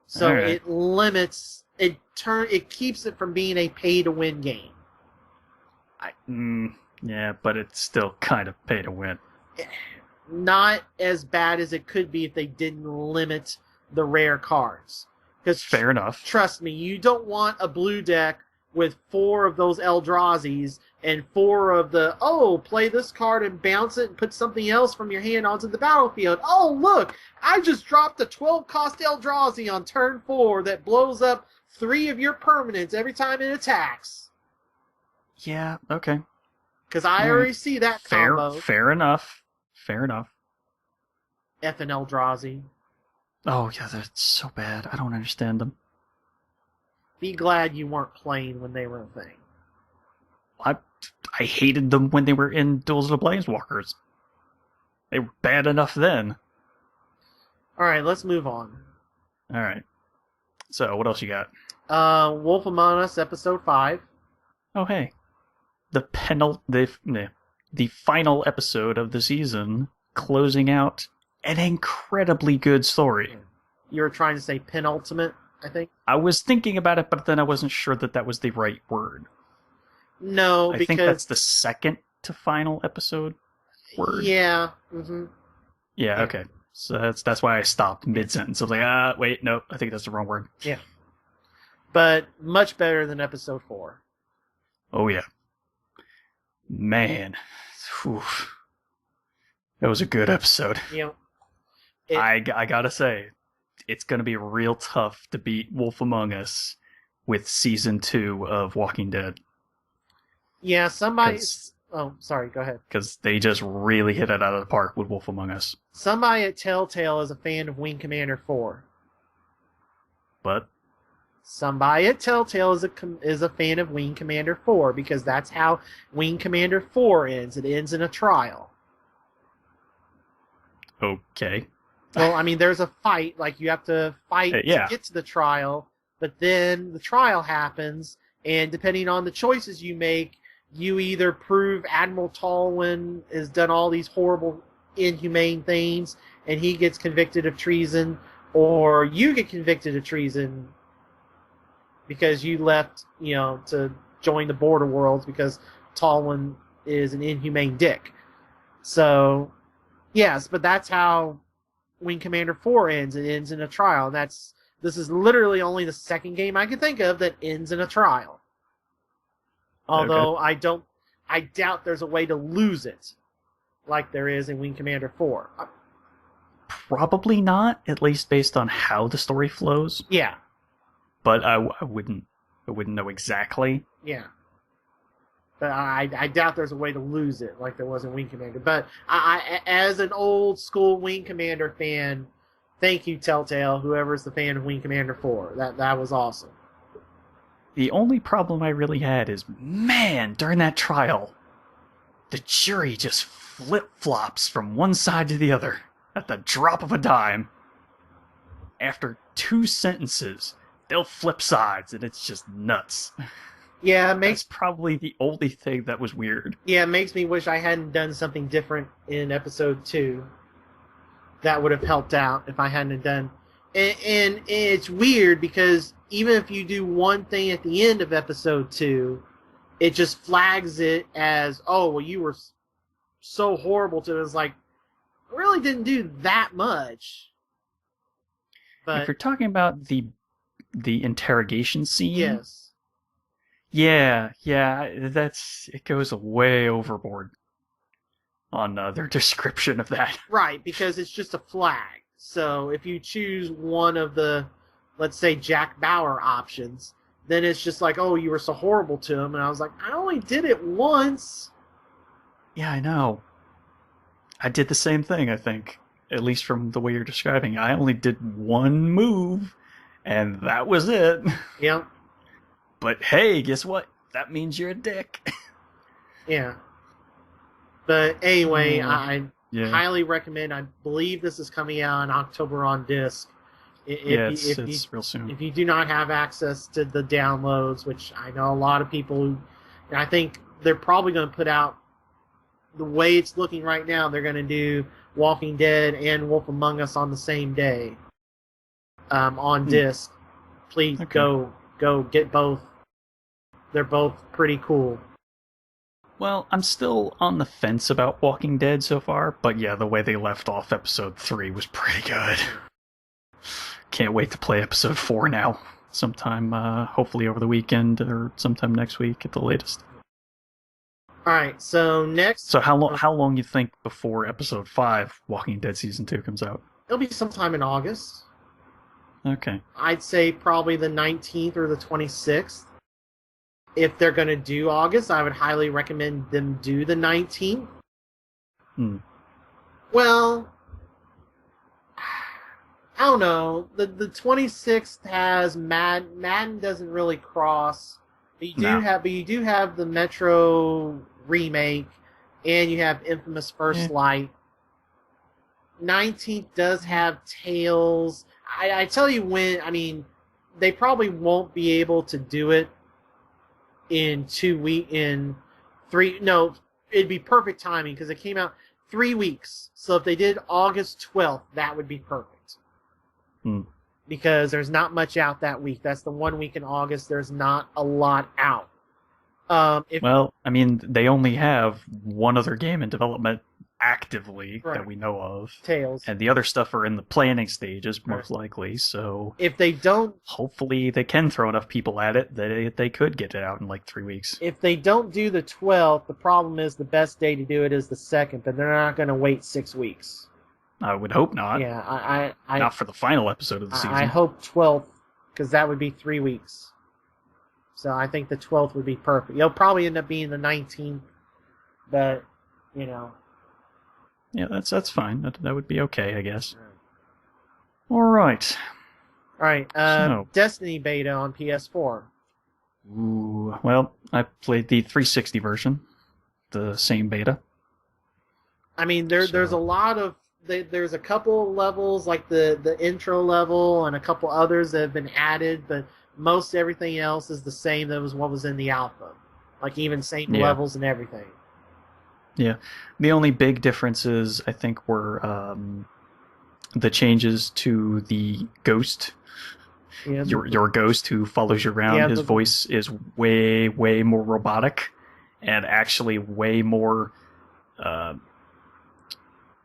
So it limits it keeps it from being a pay to win game. Yeah, but it's still kind of pay to win. Not as bad as it could be if they didn't limit the rare cards. Because fair enough. Trust me, you don't want a blue deck with 4 of those Eldrazi's and 4 of the, play this card and bounce it and put something else from your hand onto the battlefield. Oh, look, I just dropped a 12-cost Eldrazi on turn 4 that blows up 3 of your permanents every time it attacks. Yeah, okay. Because I already see that combo. Fair enough. Fair enough. Effing Eldrazi. Oh, yeah, they're so bad. I don't understand them. Be glad you weren't playing when they were a thing. I hated them when they were in Duels of the Planeswalkers. They were bad enough then. All right, let's move on. All right. So, what else you got? Wolf Among Us episode 5. Oh, hey. The final episode of the season, closing out an incredibly good story. You were trying to say penultimate, I think? I was thinking about it, but then I wasn't sure that was the right word. No, I because... think that's the second to final episode word. Yeah. Mm-hmm. Yeah, okay. So that's why I stopped mid-sentence. I was like, wait, no, I think that's the wrong word. Yeah. But much better than episode 4. Oh, yeah. Man. Whew. That was a good episode. You know, I gotta say, it's gonna be real tough to beat Wolf Among Us with season 2 of Walking Dead. Yeah, somebody... Oh, sorry, go ahead. Because they just really hit it out of the park with Wolf Among Us. Somebody at Telltale is a fan of Wing Commander 4. But? Somebody at Telltale is a fan of Wing Commander 4, because that's how Wing Commander 4 ends. It ends in a trial. Okay. Well, I mean, there's a fight. Like, you have to fight to get to the trial, but then the trial happens, and depending on the choices you make, you either prove Admiral Tolwyn has done all these horrible, inhumane things, and he gets convicted of treason, or you get convicted of treason because you left, to join the Border Worlds because Tolwyn is an inhumane dick. So, yes, but that's how Wing Commander 4 ends. It ends in a trial. This is literally only the second game I can think of that ends in a trial. Although okay. I doubt there's a way to lose it like there is in Wing Commander 4. Probably not, at least based on how the story flows. Yeah. But I wouldn't know exactly. Yeah. But I doubt there's a way to lose it like there was in Wing Commander. But I as an old school Wing Commander fan, thank you, Telltale, whoever's the fan of Wing Commander 4. That was awesome. The only problem I really had is, man, during that trial, the jury just flip-flops from one side to the other at the drop of a dime. After 2 sentences, they'll flip sides, and it's just nuts. Yeah, that's probably the only thing that was weird. Yeah, it makes me wish I hadn't done something different in episode 2. That would have helped out if I hadn't done... And it's weird because even if you do one thing at the end of episode 2, it just flags it as, oh, well, you were so horrible to it. It's like, I really didn't do that much. But if you're talking about the interrogation scene, yes, yeah, it goes way overboard on their description of that. Right, because it's just a flag. So if you choose one of the, let's say, Jack Bauer options, then it's just like, oh, you were so horrible to him. And I was like, I only did it once. Yeah, I know. I did the same thing, I think. At least from the way you're describing. I only did one move, and that was it. Yeah. But hey, guess what? That means you're a dick. Yeah. But anyway, I highly recommend. I believe this is coming out in October on disc. It's real soon. If you do not have access to the downloads, which I know a lot of people, I think they're probably going to put out, the way it's looking right now, they're going to do Walking Dead and Wolf Among Us on the same day on disc. Please go get both. They're both pretty cool. Well, I'm still on the fence about Walking Dead so far, but yeah, the way they left off episode 3 was pretty good. Can't wait to play episode 4 now. Sometime, hopefully over the weekend or sometime next week at the latest. Alright, so next... So how long you think before episode 5, Walking Dead Season 2, comes out? It'll be sometime in August. Okay. I'd say probably the 19th or the 26th. If they're going to do August, I would highly recommend them do the 19th. Well, I don't know. The 26th has Madden doesn't really cross. But you do have the Metro remake, and you have Infamous First Light. 19th does have Tales. I tell you when. I mean, they probably won't be able to do it in 2 weeks. In 3. No, it'd be perfect timing because it came out 3 weeks. So if they did August 12th, that would be perfect. Because there's not much out that week. That's the 1 week in August. There's not a lot out. Well, I mean, they only have one other game in development actively Right. that we know of. Tales. And the other stuff are in the planning stages, most likely, so If they don't hopefully they can throw enough people at it that they could get it out in like 3 weeks. If they don't do the 12th, the problem is the best day to do it is the 2nd, but they're not going to wait 6 weeks. I would hope not. Yeah, Not for the final episode of the season. I hope 12th, because that would be 3 weeks. So I think the 12th would be perfect. It'll probably end up being the 19th, but, you know. Yeah, that's fine. That would be okay, I guess. All right. All right, So- Destiny beta on PS4. Ooh, well, I played the 360 version, the same beta. I mean, there's a lot of... There's a couple levels, like the intro level, and a couple others that have been added, but most everything else is the same that was what was in the alpha. Like, even same levels and everything. Yeah. The only big differences, I think, were the changes to the ghost. Yeah, Your ghost who follows you around. Yeah, His voice is way, way more robotic, and actually way more...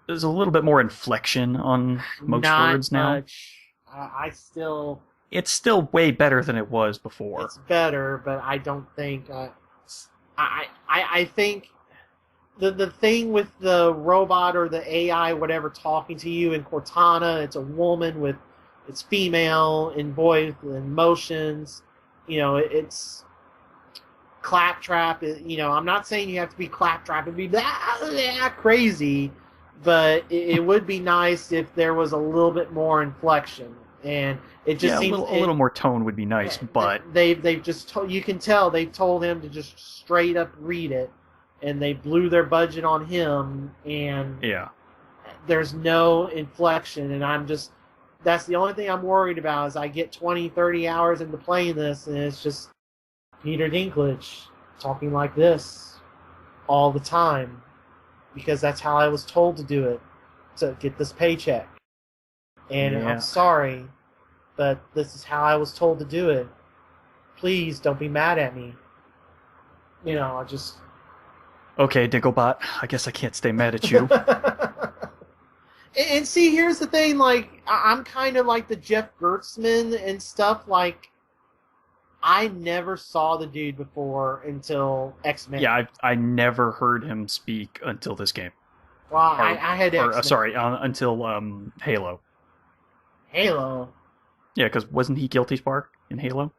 there's a little bit more inflection on most not words now. much. I still... It's still way better than it was before. It's better, but I don't think... I think the thing with the robot or the AI, whatever, talking to you in Cortana, it's a woman with... It's female in voice and motions. You know, it's... Claptrap, you know, I'm not saying you have to be Claptrap and be crazy, but it would be nice if there was a little bit more inflection. And it just seems... a little more tone would be nice, but... They've just told... You can tell they told him to just straight up read it, and they blew their budget on him, and... Yeah. There's no inflection, and I'm just... That's the only thing I'm worried about, is I get 20, 30 hours into playing this, and it's just Peter Dinklage talking like this all the time, because that's how I was told to do it, to get this paycheck. And Yeah. I'm sorry, but this is how I was told to do it. Please don't be mad at me. You know, I just... Okay, Dinklebot, I guess I can't stay mad at you. And see, here's the thing, like, I'm kind of like the Jeff Gertzman and stuff, like, I never saw the dude before until X-Men. Yeah, I never heard him speak until this game. Well, I had X-Men. Sorry, until Halo. Halo? Yeah, because wasn't he Guilty Spark in Halo?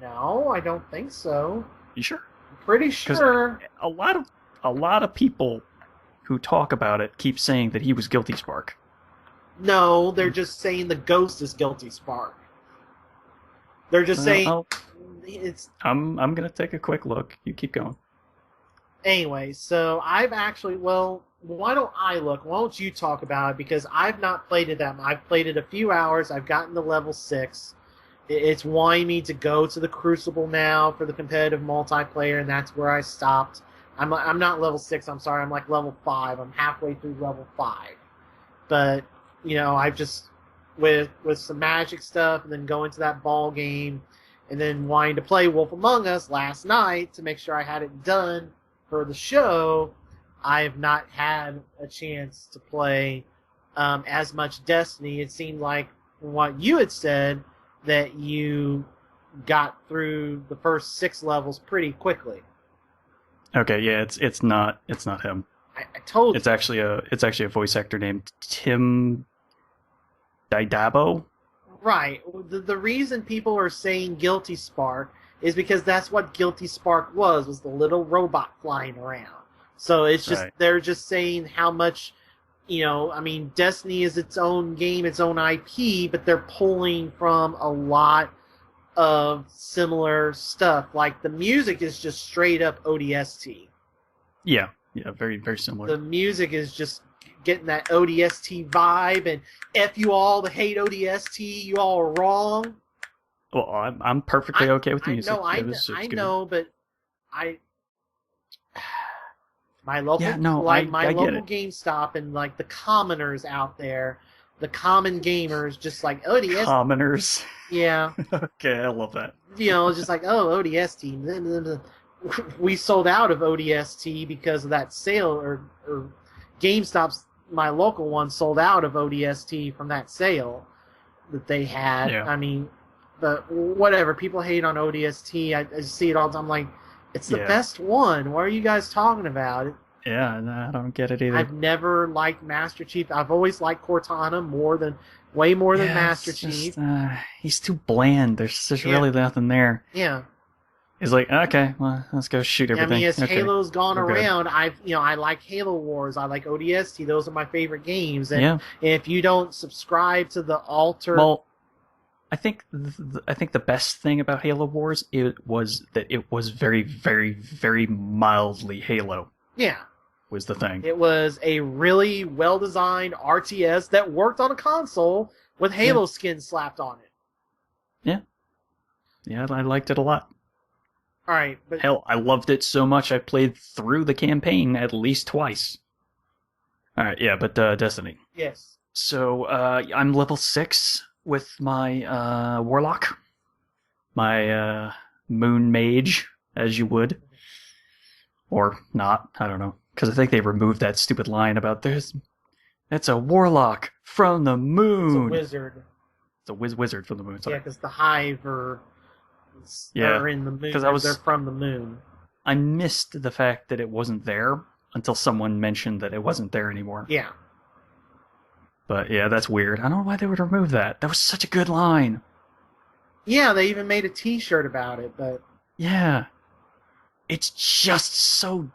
No, I don't think so. You sure? I'm pretty sure. A lot of people who talk about it keep saying that he was Guilty Spark. No, they're just saying the ghost is Guilty Spark. They're just saying it's... I'm gonna take a quick look. You keep going. Anyway, so I've actually... Well, why don't I look? Why don't you talk about it? Because I've not played it that much. I've played it a few hours. I've gotten to level 6. It's wanting me to go to the Crucible now for the competitive multiplayer, and that's where I stopped. I'm not level 6, I'm sorry. I'm like level 5. I'm halfway through level 5. But, you know, I've just... With some magic stuff, and then going to that ball game, and then wanting to play Wolf Among Us last night to make sure I had it done for the show, I have not had a chance to play as much Destiny. It seemed like, from what you had said, that you got through the first 6 levels pretty quickly. Okay, yeah, it's not him. I told you. It's actually a voice actor named Tim Didabo. Right. The reason people are saying Guilty Spark is because that's what Guilty Spark was the little robot flying around. So it's just, Right. They're just saying how much, you know, I mean, Destiny is its own game, its own IP, but they're pulling from a lot of similar stuff. Like, the music is just straight up ODST. Yeah, very, very similar. The music is just getting that ODST vibe, and F you all to hate ODST, you all are wrong. Well, I'm perfectly okay with the music. I know, but my local local GameStop and like the commoners out there, the common gamers, just like ODST. Commoners. Yeah. Okay, I love that. You know, just like, oh, ODST. We sold out of ODST because of that sale, or GameStop's, my local one, sold out of ODST from that sale that they had. Yeah. I mean, but whatever. People hate on ODST. I just see it all the time. I'm like, it's the best one. What are you guys talking about? Yeah, no, I don't get it either. I've never liked Master Chief. I've always liked Cortana way more than Master Chief. He's too bland. There's really nothing there. Yeah. He's like, okay, well, let's go shoot everything. I mean, as Halo's gone around, I like Halo Wars. I like ODST. Those are my favorite games. And if you don't subscribe to the alter, well, I think the best thing about Halo Wars was that it was very, very, very mildly Halo. Yeah. Was the thing. It was a really well-designed RTS that worked on a console with Halo skin slapped on it. Yeah. Yeah, I liked it a lot. All right, but hell, I loved it so much I played through the campaign at least twice. All right, yeah, but Destiny. Yes. So I'm level 6 with my Warlock, my Moon Mage, as you would, or not. I don't know, because I think they removed that stupid line about it's a Warlock from the moon. It's a wizard. It's a wizard from the moon. Sorry. Yeah, because the Hive are in the moon. Because they're from the moon. I missed the fact that it wasn't there until someone mentioned that it wasn't there anymore. Yeah. But yeah, that's weird. I don't know why they would remove that. That was such a good line. Yeah, they even made a T-shirt about it, but yeah, it's just so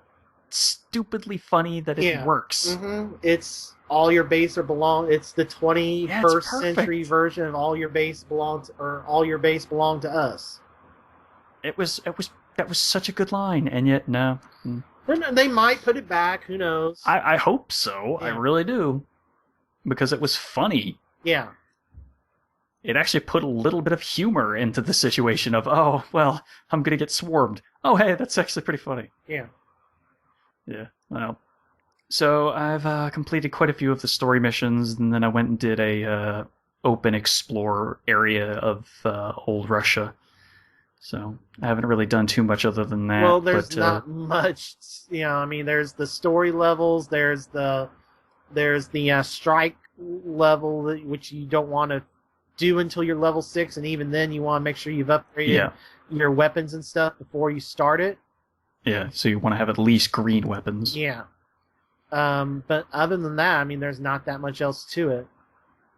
stupidly funny that it works. Mm-hmm. It's all your base It's the 21st century version of all your base belong to us. That was such a good line, and yet no. They might put it back. Who knows? I hope so. Yeah. I really do, because it was funny. Yeah. It actually put a little bit of humor into the situation of, oh, well, I'm gonna get swarmed. Oh, hey, that's actually pretty funny. Yeah. Yeah. Well, so I've completed quite a few of the story missions, and then I went and did a open explore area of old Russia. So I haven't really done too much other than that. Well, there's not much. I mean, there's the story levels. There's the strike level, which you don't want to do until you're level 6, and even then, you want to make sure you've upgraded your weapons and stuff before you start it. Yeah, so you want to have at least green weapons. Yeah. But other than that, I mean, there's not that much else to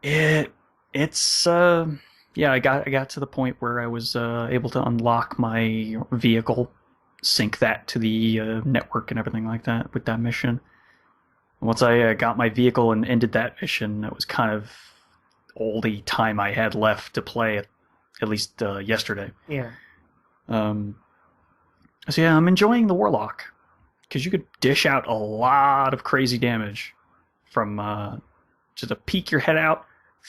it. It's I got to the point where I was able to unlock my vehicle, sync that to the network and everything like that with that mission. Once I got my vehicle and ended that mission, that was kind of all the time I had left to play, at least yesterday. Yeah. So yeah, I'm enjoying the Warlock, because you could dish out a lot of crazy damage from just to peek your head out,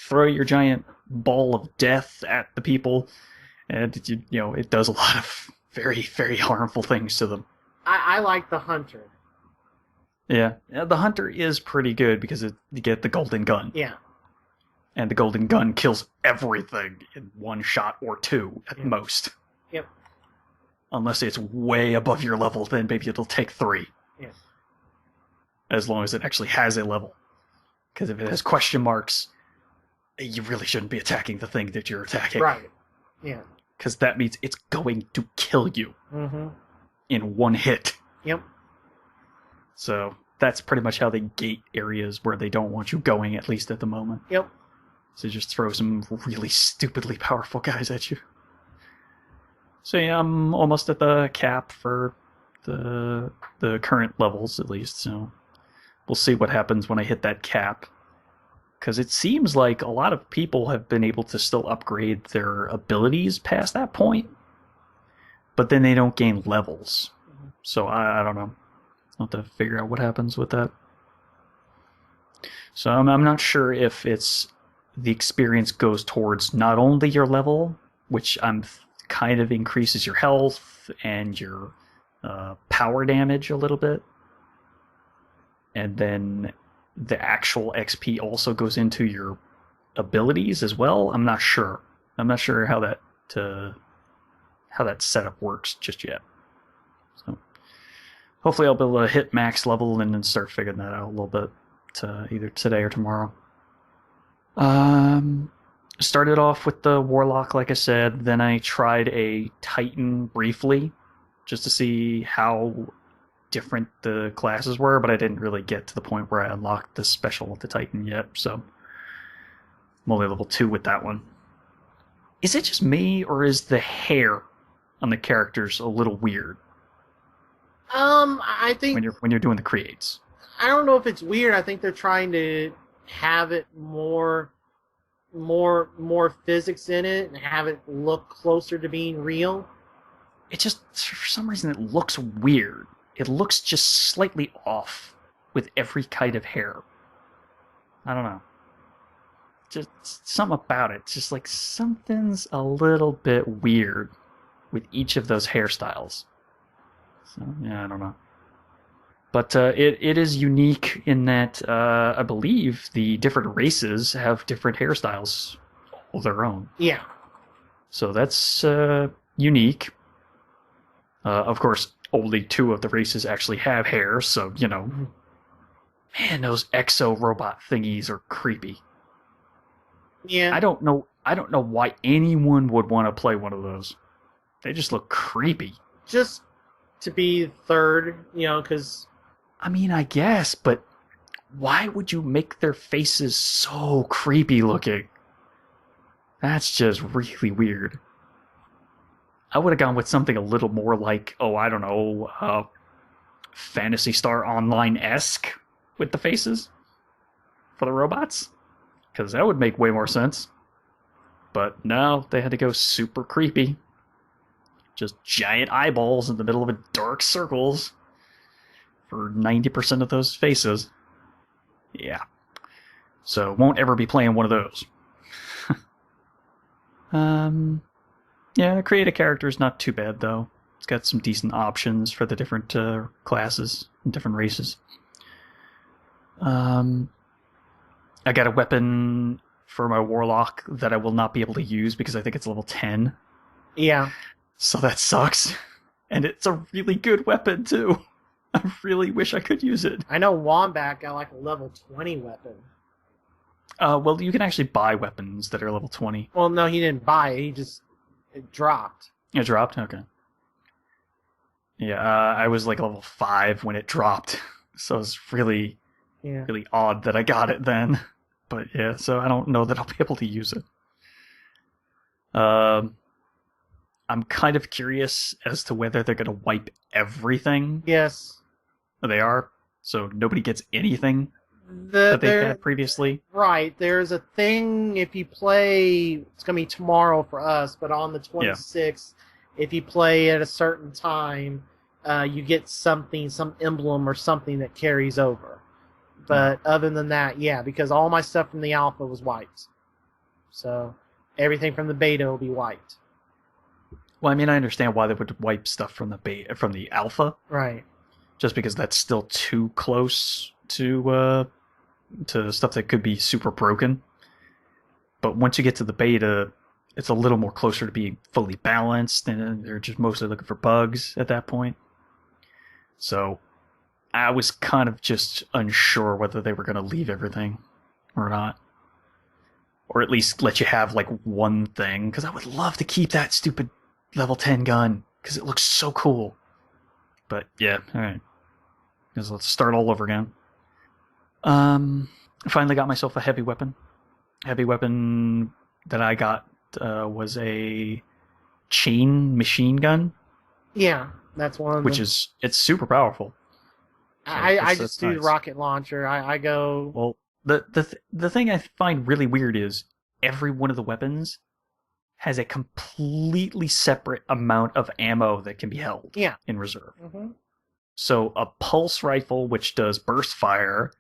throw your giant ball of death at the people, and it does a lot of very, very harmful things to them. I like the Hunter. Yeah, the Hunter is pretty good because you get the golden gun. Yeah. And the golden gun kills everything in one shot or two at most. Yep. Unless it's way above your level, then maybe it'll take 3. Yes. As long as it actually has a level. Because if it has question marks, you really shouldn't be attacking the thing that you're attacking. Right. Yeah. Because that means it's going to kill you in one hit. Yep. So that's pretty much how they gate areas where they don't want you going, at least at the moment. Yep. So just throw some really stupidly powerful guys at you. So yeah, I'm almost at the cap for the current levels, at least. So we'll see what happens when I hit that cap. Because it seems like a lot of people have been able to still upgrade their abilities past that point. But then they don't gain levels. So I don't know. I'll have to figure out what happens with that. So I'm not sure if it's the experience goes towards not only your level, which kind of increases your health and your power damage a little bit, and then the actual XP also goes into your abilities as well. I'm not sure. I'm not sure how that setup works just yet. So hopefully I'll be able to hit max level and then start figuring that out a little bit either today or tomorrow. Started off with the Warlock, like I said. Then I tried a Titan briefly, just to see how different the classes were, but I didn't really get to the point where I unlocked the special with the Titan yet, so I'm only level 2 with that one. Is it just me, or is the hair on the characters a little weird? I think when you're doing the creates. I don't know if it's weird. I think they're trying to have it more physics in it and have it look closer to being real. It just, for some reason, it looks weird. It looks just slightly off with every kind of hair. I don't know. Just something about it. Just like something's a little bit weird with each of those hairstyles. So, yeah, I don't know. But it is unique in that I believe the different races have different hairstyles of their own. Yeah. So that's unique. Of course, only 2 of the races actually have hair, so, man, those exo robot thingies are creepy. Yeah. I don't know why anyone would want to play one of those. They just look creepy. Just to be third, because... I mean, I guess, but why would you make their faces so creepy looking? That's just really weird. I would have gone with something a little more like, I don't know, Phantasy Star Online-esque with the faces for the robots. Because that would make way more sense. But no, they had to go super creepy. Just giant eyeballs in the middle of a dark circles for 90% of those faces. Yeah. So won't ever be playing one of those. Yeah, create a character is not too bad though. It's got some decent options for the different classes and different races. I got a weapon for my Warlock that I will not be able to use because I think it's level 10. Yeah. So that sucks. And it's a really good weapon too. I really wish I could use it. I know Wombat got like a level 20 weapon. Well, you can actually buy weapons that are level 20. Well, no, he didn't buy it. It dropped. It dropped? Okay. Yeah, I was like level 5 when it dropped. So it's really odd that I got it then. But yeah, so I don't know that I'll be able to use it. I'm kind of curious as to whether they're going to wipe everything. Yes. They are. So nobody gets anything that they had previously. Right. There's a thing if you play, it's going to be tomorrow for us, but on the 26th, if you play at a certain time, you get something, some emblem or something that carries over. But other than that, because all my stuff from the alpha was wiped. So everything from the beta will be wiped. Well, I mean, I understand why they would wipe stuff from the alpha. Right. Just because that's still too close to stuff that could be super broken. But once you get to the beta, it's a little more closer to being fully balanced, and they're just mostly looking for bugs at that point. So I was kind of just unsure whether they were going to leave everything or not. Or at least let you have like one thing, because I would love to keep that stupid level 10 gun, because it looks so cool. But yeah, alright. Because let's start all over again. I finally got myself a heavy weapon. Heavy weapon that I got was a chain machine gun. Yeah, that's one of which is, it's super powerful. So I just do nice. The rocket launcher. I go... Well, the thing I find really weird is every one of the weapons has a completely separate amount of ammo that can be held in reserve. Mm-hmm. So a pulse rifle, which does burst fire,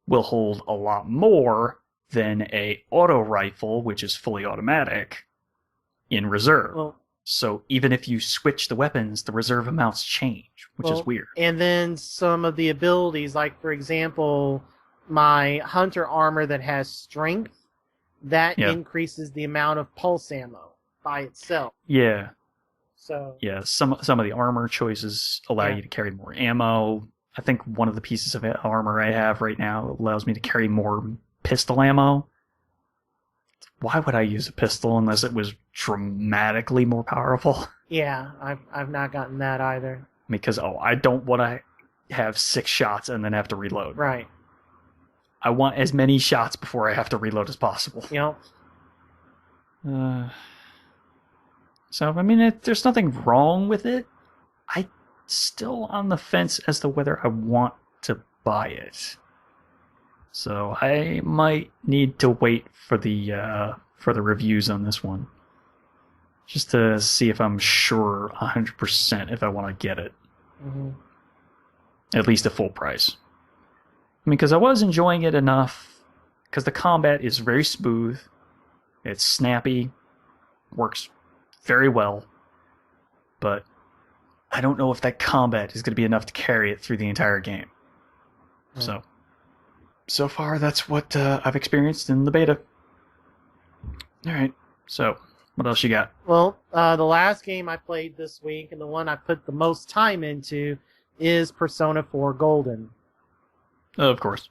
will hold a lot more than a auto rifle, which is fully automatic, in reserve. Well, so even if you switch the weapons, the reserve amounts change, which is weird. And then some of the abilities, like for example, my hunter armor that has strength, that increases the amount of pulse ammo by itself. Yeah. So yeah, some of the armor choices allow you to carry more ammo. I think one of the pieces of armor I have right now allows me to carry more pistol ammo. Why would I use a pistol unless it was dramatically more powerful? Yeah, I've not gotten that either. Because I don't want to have 6 shots and then have to reload. Right. I want as many shots before I have to reload as possible. Yep. So, I mean, there's nothing wrong with it. I'm still on the fence as to whether I want to buy it. So I might need to wait for the reviews on this one, just to see if I'm sure 100% if I want to get it. Mm-hmm. At least at full price. I mean, because I was enjoying it enough, because the combat is very smooth, it's snappy, works very well, but I don't know if that combat is going to be enough to carry it through the entire game. Mm. So far, that's what I've experienced in the beta. Alright, so what else you got? Well, the last game I played this week, and the one I put the most time into, is Persona 4 Golden. Of course.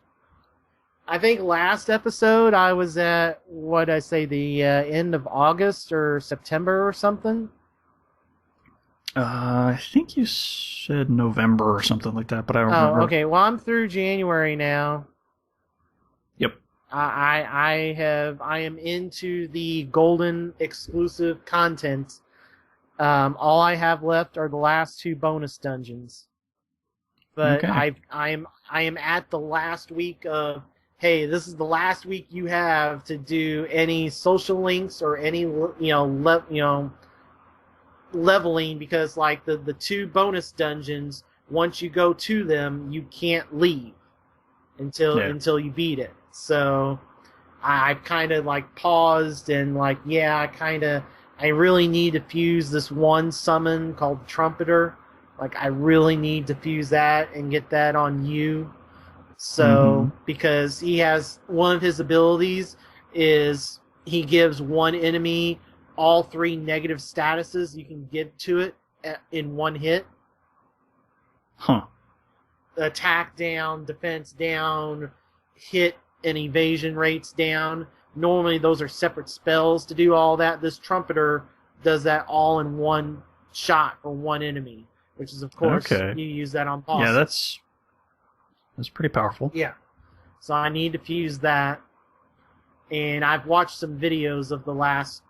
I think last episode I was at, the end of August or September or something? I think you said November or something like that, but I don't remember. Oh, okay. Well, I'm through January now. Yep. I am into the Golden exclusive content. All I have left are the last 2 bonus dungeons. But okay. I am at the last week of, hey, this is the last week you have to do any social links or any leveling, because like the 2 bonus dungeons, once you go to them, you can't leave until you beat it. So I kind of like paused and like, I really need to fuse this one summon called Trumpeter. Like, I really need to fuse that and get that on you. So, because he has, one of his abilities is he gives one enemy all 3 negative statuses you can give to it in one hit. Huh. Attack down, defense down, hit and evasion rates down. Normally those are separate spells to do all that. This Trumpeter does that all in one shot for one enemy, which is, of course, you use that on bosses. Yeah, that's pretty powerful. Yeah. So I need to fuse that. And I've watched some videos of the last,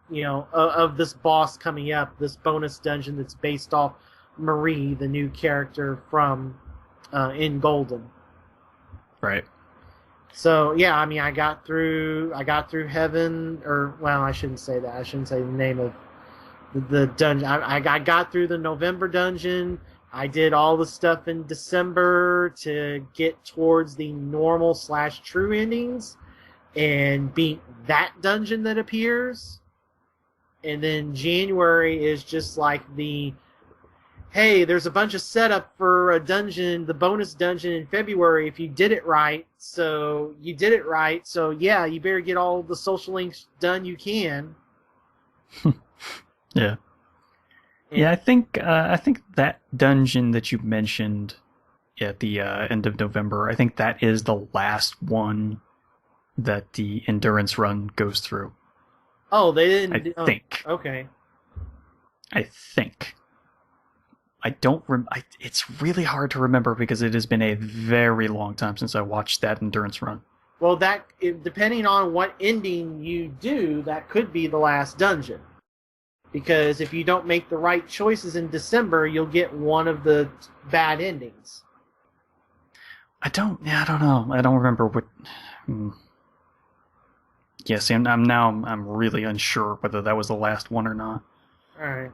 of this boss coming up, this bonus dungeon that's based off Marie, the new character from in Golden. Right. So yeah, I mean, I got through heaven, or well, I shouldn't say that. I shouldn't say the name of the dungeon. I got through the November dungeon. I did all the stuff in December to get towards the normal / true endings and beat that dungeon that appears. And then January is just like hey, there's a bunch of setup for a dungeon, the bonus dungeon in February if you did it right. So you did it right. So yeah, you better get all the social links done you can. Yeah. Yeah, I think that dungeon that you mentioned at the end of November, I think that is the last one that the endurance run goes through. Oh, they didn't. I think. Okay. I think. I don't. It's really hard to remember because it has been a very long time since I watched that endurance run. Well, depending on what ending you do, that could be the last dungeon. Because if you don't make the right choices in December, you'll get one of the bad endings. I don't know. I don't remember what. Yeah, see, I'm really unsure whether that was the last one or not. All right.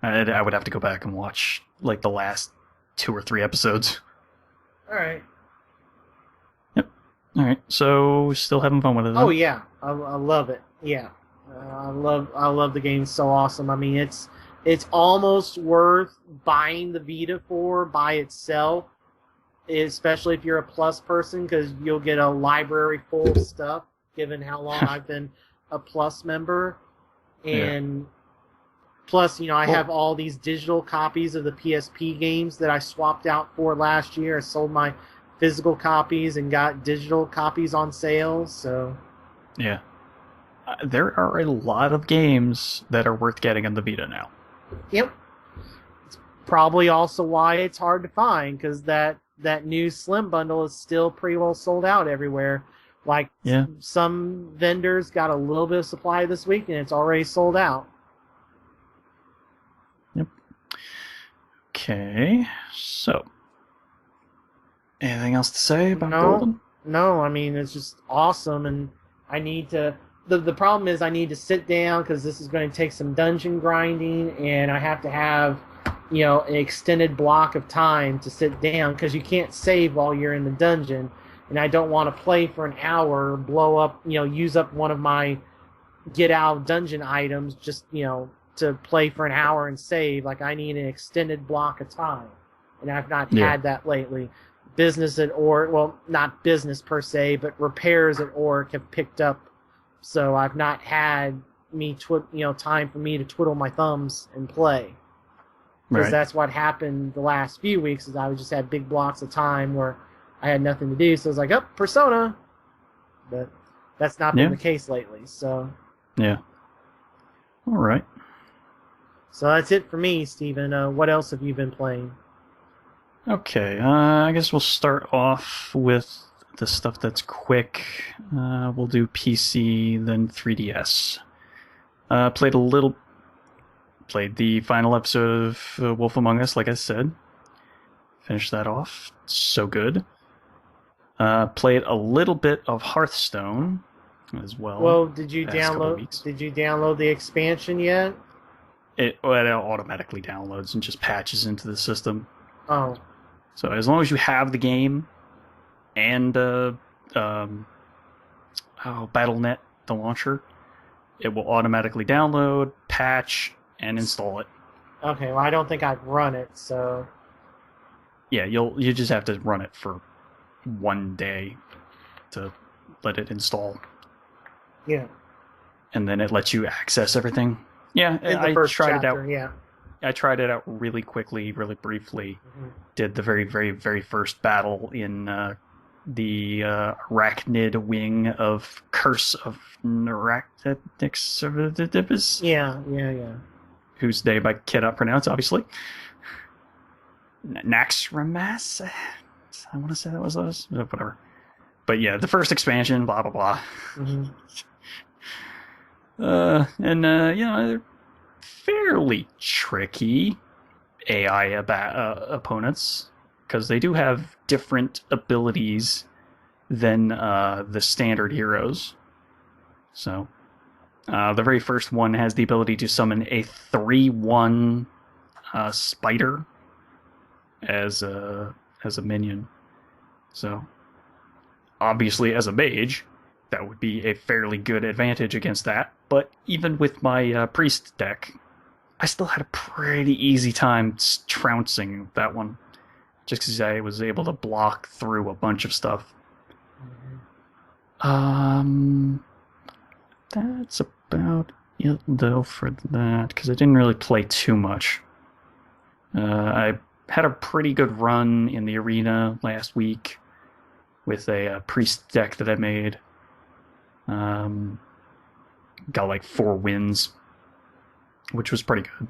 I would have to go back and watch like the last 2 or 3 episodes. All right. All right, so still having fun with it Oh then? yeah, I love it. Yeah, I love the game. It's so awesome. I mean, it's almost worth buying the Vita for by itself, especially if you're a Plus person, because you'll get a library full of stuff. Given how long I've been a Plus member, Yeah. and plus, I Well, have all these digital copies of the PSP games that I swapped out for last year. I sold my physical copies and got digital copies on sale. So, yeah. There are a lot of games that are worth getting on the Vita now. yep. Probably also why it's hard to find because that new Slim bundle is still pretty well sold out everywhere. Like Yeah. some vendors got a little bit of supply this week and it's already sold out. Yep. Okay. So, anything else to say about No, Golden? no. I mean, it's just awesome, and I need to. The problem is I need to sit down because this is going to take some dungeon grinding, and I have to have, an extended block of time to sit down because you can't save while you're in the dungeon, and I don't want to play for an hour, blow up, use up one of my get out of dungeon items just, to play for an hour and save. Like I need an extended block of time, and I've not Yeah. had that lately. Business at Orc, well, not business per se, but repairs at Orc have picked up, so I've not had time for me to twiddle my thumbs and play. Because Right. that's what happened the last few weeks. Is I just had big blocks of time where I had nothing to do, so I was like, "Oh, Persona," but that's not been Yeah. the case lately. So Yeah. All right. that's it for me, Steven. What else have you been playing? Okay. I guess we'll start off with the stuff that's quick. We'll do PC, then 3DS. Played the final episode of Wolf Among Us, like I said. Finished that off. So good. Played a little bit of Hearthstone as well. Well, did you Past couple download? weeks. Did you download the expansion yet? It automatically downloads and just patches into the system. Oh, So as long as you have the game and BattleNet, the launcher, it will automatically download, patch, and install it. okay. Well, I don't think I've run it, so Yeah, you just have to run it for one day to let it install, yeah. and then it lets you access everything. Yeah, In the I first tried chapter, it out. yeah. I tried it out really quickly, really briefly. Mhm. Did the very, very, very first battle in the arachnid wing of Curse of Naractix, Yeah. whose name I cannot pronounce, obviously. Naxxramas? I want to say that was those. Whatever. But yeah, the first expansion, blah, blah, blah. hmm They're fairly tricky AI opponents because they do have different abilities than the standard heroes. So, the very first one has the ability to summon a 3/1 spider as a minion. So, obviously, as a mage, that would be a fairly good advantage against that. But even with my priest deck, I still had a pretty easy time trouncing that one, just because I was able to block through a bunch of stuff. That's about it though for that, because I didn't really play too much. I had a pretty good run in the arena last week with a priest deck that I made. Got like 4 wins, which was pretty good.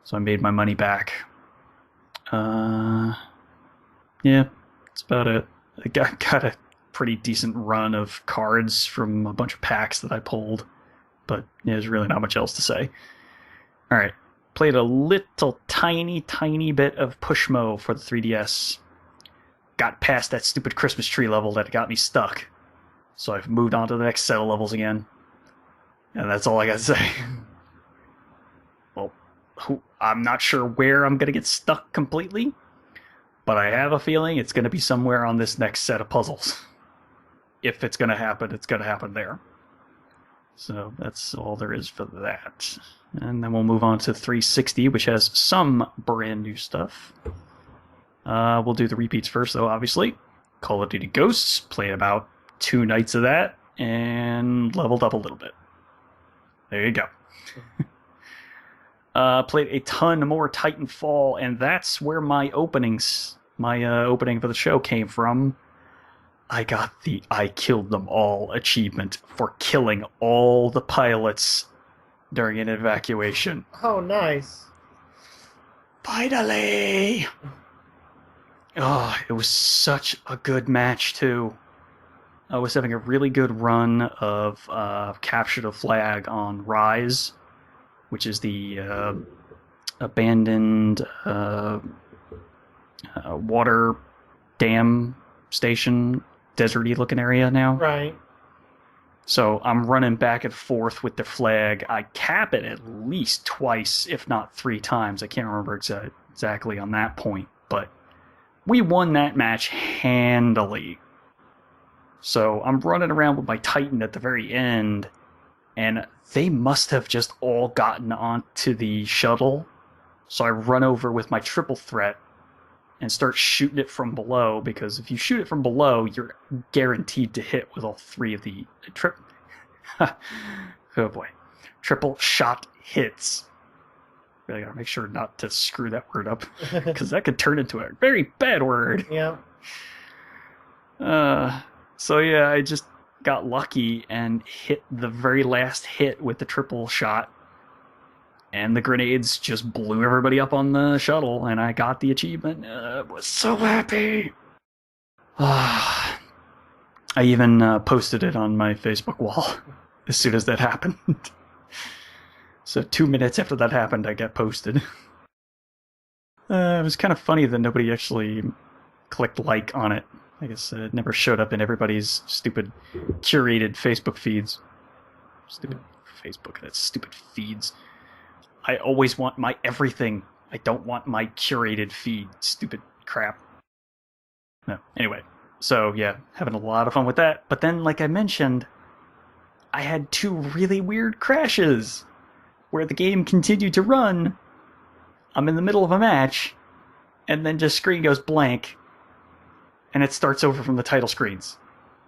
So I made my money back. Yeah, that's about it. I got a pretty decent run of cards from a bunch of packs that I pulled, but yeah, there's really not much else to say. All right, played a little tiny bit of Pushmo for the 3DS. Got past that stupid Christmas tree level that got me stuck, so I've moved on to the next set of levels again, and that's all I got to say. Well, I'm not sure where I'm gonna get stuck completely, but I have a feeling it's gonna be somewhere on this next set of puzzles. if it's going to happen, it's going to happen there. So that's all there is for that. And then we'll move on to 360, which has some brand new stuff. We'll do the repeats first, though, obviously. Call of Duty Ghosts, played about 2 nights of that, and leveled up a little bit. There you go. Played a ton more Titanfall, and that's where my opening for the show came from. I got the I Killed Them All achievement for killing all the pilots during an evacuation. Oh, nice. Finally! Oh, it was such a good match, too. I was having a really good run of Capture the Flag on Rise, which is the abandoned water dam station, deserty looking area now. Right. So I'm running back and forth with the flag. I cap it at least twice, if not 3 times. I can't remember exactly on that point, but we won that match handily. So I'm running around with my Titan at the very end, and they must have just all gotten onto the shuttle. So I run over with my triple threat and start shooting it from below, because if you shoot it from below, you're guaranteed to hit with all 3 of the triple shot hits. Really gotta make sure not to screw that word up, because that could turn into a very bad word. Yeah. So yeah, I just got lucky and hit the very last hit with the triple shot, and the grenades just blew everybody up on the shuttle, and I got the achievement. I was so happy. I even posted it on my Facebook wall as soon as that happened. So 2 minutes after that happened, I got posted. It was kind of funny that nobody actually clicked like on it. I guess it never showed up in everybody's stupid curated Facebook feeds. Stupid Facebook, that's stupid feeds. I always want my everything. I don't want my curated feed. Stupid crap. No, anyway. So, yeah, having a lot of fun with that. But then, like I mentioned, I had 2 really weird crashes where the game continued to run. I'm in the middle of a match, and then just screen goes blank, and it starts over from the title screens,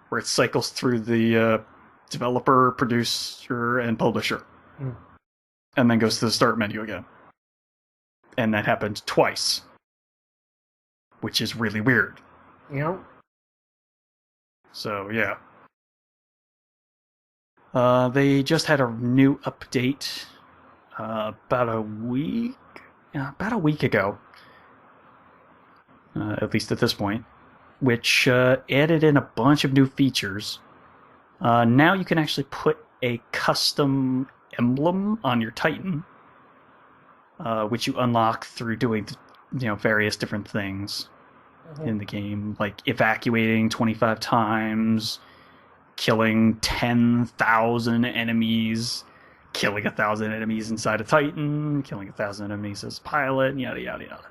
where it cycles through the developer, producer, and publisher. And then goes to the start menu again. And that happened twice, which is really weird. Yep. So, yeah. They just had a new update about a week ago, at least at this point, which added in a bunch of new features. Now you can actually put a custom emblem on your Titan, which you unlock through doing various different things in the game, like evacuating 25 times, killing 10,000 enemies, killing 1,000 enemies inside a Titan, killing 1,000 enemies as a pilot, yada yada yada.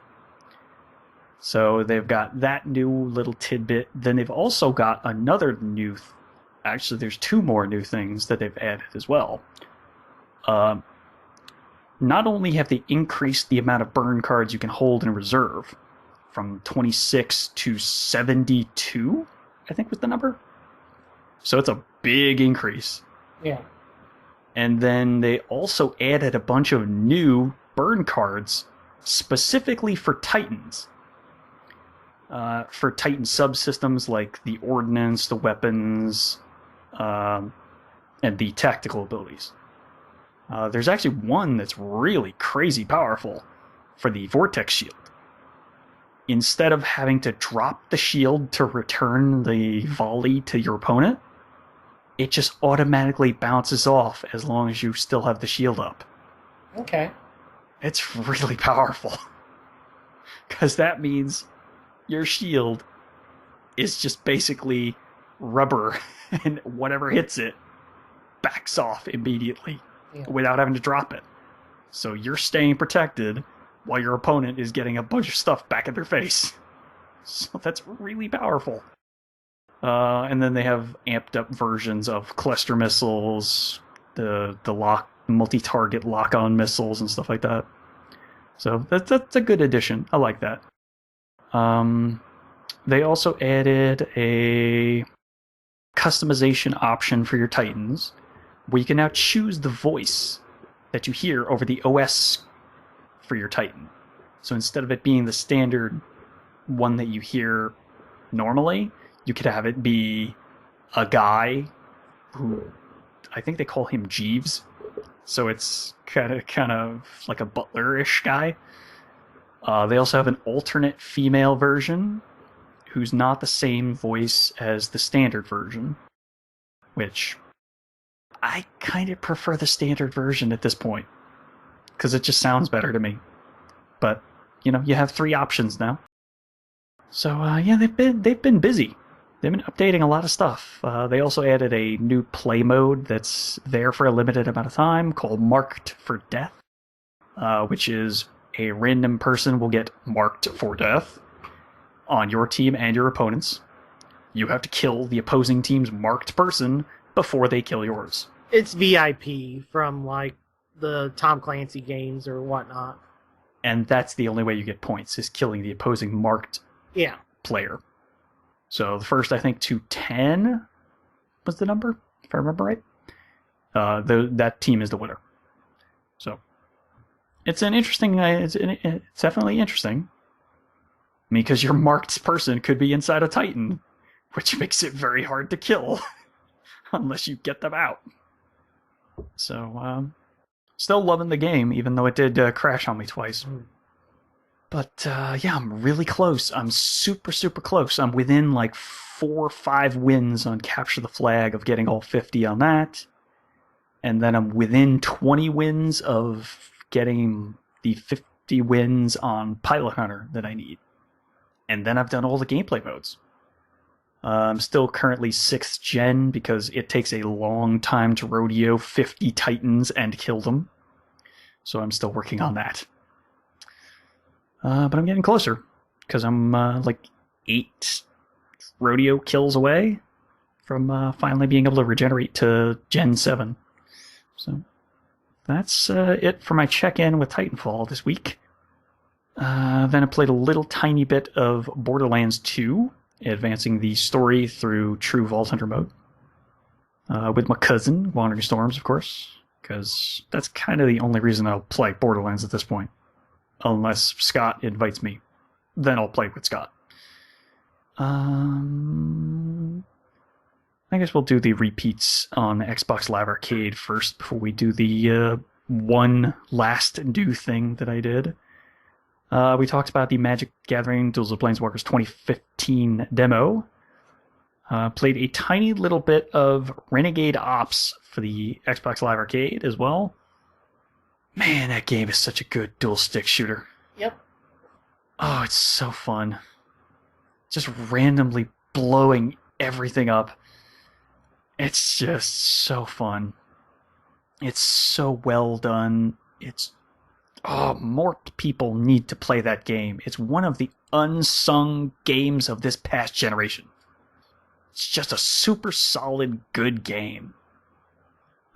So they've got that new little tidbit. Then they've also got another new actually there's 2 more new things that they've added as well. Not only have they increased the amount of burn cards you can hold in reserve from 26 to 72, I think was the number. So it's a big increase. Yeah. And then they also added a bunch of new burn cards specifically for Titans. For Titan subsystems like the ordnance, the weapons, and the tactical abilities. There's actually one that's really crazy powerful for the Vortex Shield. Instead of having to drop the shield to return the volley to your opponent, it just automatically bounces off as long as you still have the shield up. Okay. It's really powerful. Because that means your shield is just basically rubber, and whatever hits it backs off immediately without having to drop it. So you're staying protected while your opponent is getting a bunch of stuff back in their face. So that's really powerful. And then they have amped up versions of cluster missiles, the multi-target lock-on missiles and stuff like that. So that's a good addition. I like that. They also added a customization option for your Titans, where you can now choose the voice that you hear over the OS for your Titan. So instead of it being the standard one that you hear normally, you could have it be a guy who, I think they call him Jeeves. So it's kind of like a butler-ish guy. They also have an alternate female version who's not the same voice as the standard version, which I kind of prefer the standard version at this point because it just sounds better to me. But you have 3 options now. So yeah, they've been busy. They've been updating a lot of stuff. They also added a new play mode that's there for a limited amount of time called Marked for Death, which is a random person will get marked for death on your team and your opponents. You have to kill the opposing team's marked person before they kill yours. It's VIP from like the Tom Clancy games or whatnot. And that's the only way you get points, is killing the opposing marked player. So the first, I think, to 10 was the number, if I remember right. That team is the winner. So it's an interesting. It's definitely interesting. I mean, because your marked person could be inside a Titan, which makes it very hard to kill unless you get them out. So, still loving the game, even though it did crash on me twice. But yeah, I'm really close. I'm super, super close. I'm within like 4 or 5 wins on Capture the Flag of getting all 50 on that. And then I'm within 20 wins of getting the 50 wins on Pilot Hunter that I need. And then I've done all the gameplay modes. I'm still currently 6th gen because it takes a long time to rodeo 50 Titans and kill them. So I'm still working on that. But I'm getting closer because I'm like 8 rodeo kills away from finally being able to regenerate to Gen 7. So that's it for my check-in with Titanfall this week. Then I played a little tiny bit of Borderlands 2, advancing the story through true Vault Hunter mode. With my cousin, Wandering Storms, of course, because that's kind of the only reason I'll play Borderlands at this point. Unless Scott invites me. Then I'll play with Scott. I guess we'll do the repeats on Xbox Live Arcade first before we do the one last new thing that I did. We talked about the Magic Gathering Duels of Planeswalkers 2015 demo. Played a tiny little bit of Renegade Ops for the Xbox Live Arcade as well. Man, that game is such a good dual stick shooter. Yep. Oh, it's so fun. Just randomly blowing everything up. It's just so fun. It's so well done. More people need to play that game. It's one of the unsung games of this past generation. It's just a super solid, good game.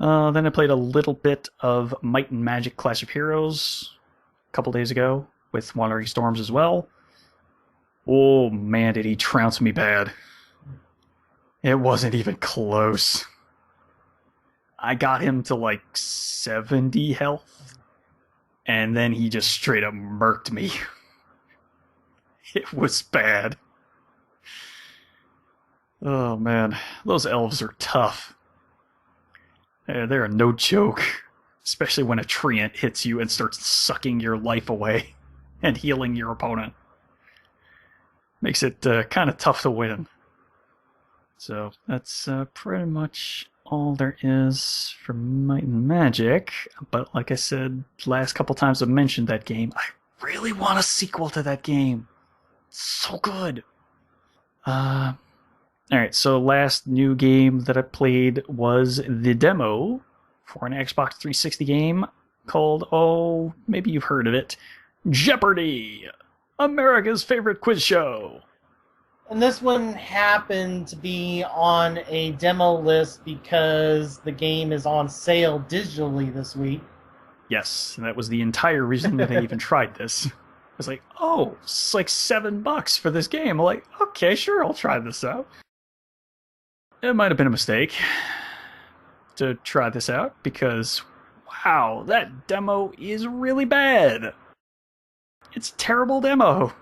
Then I played a little bit of Might and Magic Clash of Heroes a couple days ago with Wandering Storms as well. Oh man, did he trounce me bad. It wasn't even close. I got him to like 70 health, and then he just straight up murked me. It was bad. Oh man, those elves are tough. They're no joke, especially when a treant hits you and starts sucking your life away and healing your opponent. Makes it kind of tough to win. So that's pretty much all there is for Might and Magic. But like I said, last couple times I've mentioned that game, I really want a sequel to that game. It's so good. Alright, so last new game that I played was the demo for an Xbox 360 game called, maybe you've heard of it, Jeopardy! America's favorite quiz show! And this one happened to be on a demo list because the game is on sale digitally this week. Yes, and that was the entire reason that I even tried this. I was like, oh, it's like $7 for this game. I'm like, okay, sure, I'll try this out. It might have been a mistake to try this out because, wow, that demo is really bad. It's a terrible demo.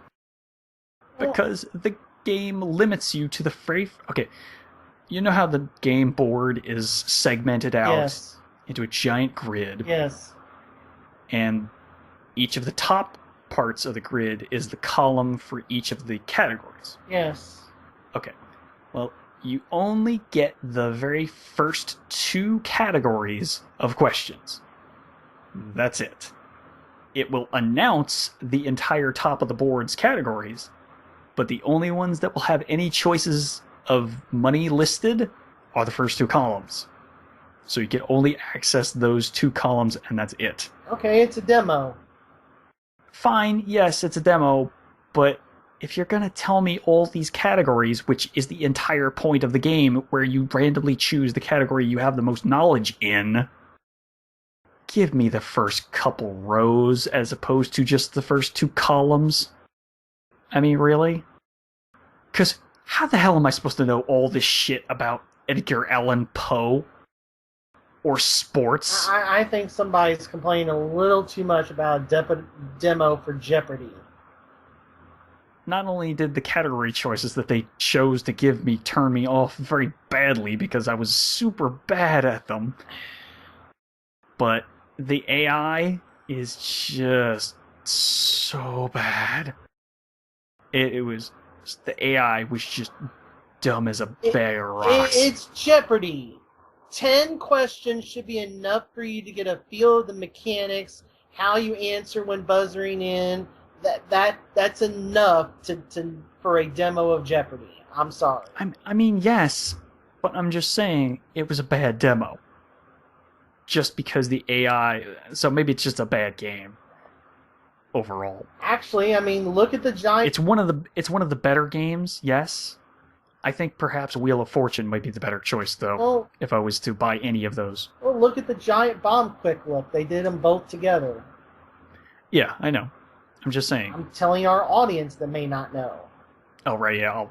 Because the game limits you to the Okay, you know how the game board is segmented out into a giant grid? Yes. And each of the top parts of the grid is the column for each of the categories. Yes. Okay. Well, you only get the very first 2 categories of questions. That's it. It will announce the entire top of the board's categories, but the only ones that will have any choices of money listed are the first 2 columns. So you can only access those 2 columns, and that's it. Okay, it's a demo. Fine, yes, it's a demo, but if you're going to tell me all these categories, which is the entire point of the game, where you randomly choose the category you have the most knowledge in, give me the first couple rows as opposed to just the first 2 columns. I mean, really? Because how the hell am I supposed to know all this shit about Edgar Allan Poe? Or sports? I think somebody's complaining a little too much about a demo for Jeopardy. Not only did the category choices that they chose to give me turn me off very badly because I was super bad at them, but the AI is just so bad. It was... The AI was just dumb as a bag of rocks. It's Jeopardy! 10 questions should be enough for you to get a feel of the mechanics, how you answer when buzzering in. That's enough for a demo of Jeopardy. I'm sorry. I mean, yes, but I'm just saying it was a bad demo. Just because the AI... So maybe it's just a bad game. Overall. Actually, I mean, look at the giant... It's one of the better games, yes. I think perhaps Wheel of Fortune might be the better choice, though, well, if I was to buy any of those. Well, look at the Giant Bomb Quick Look. They did them both together. Yeah, I know. I'm just saying. I'm telling our audience that may not know. Oh, right, yeah,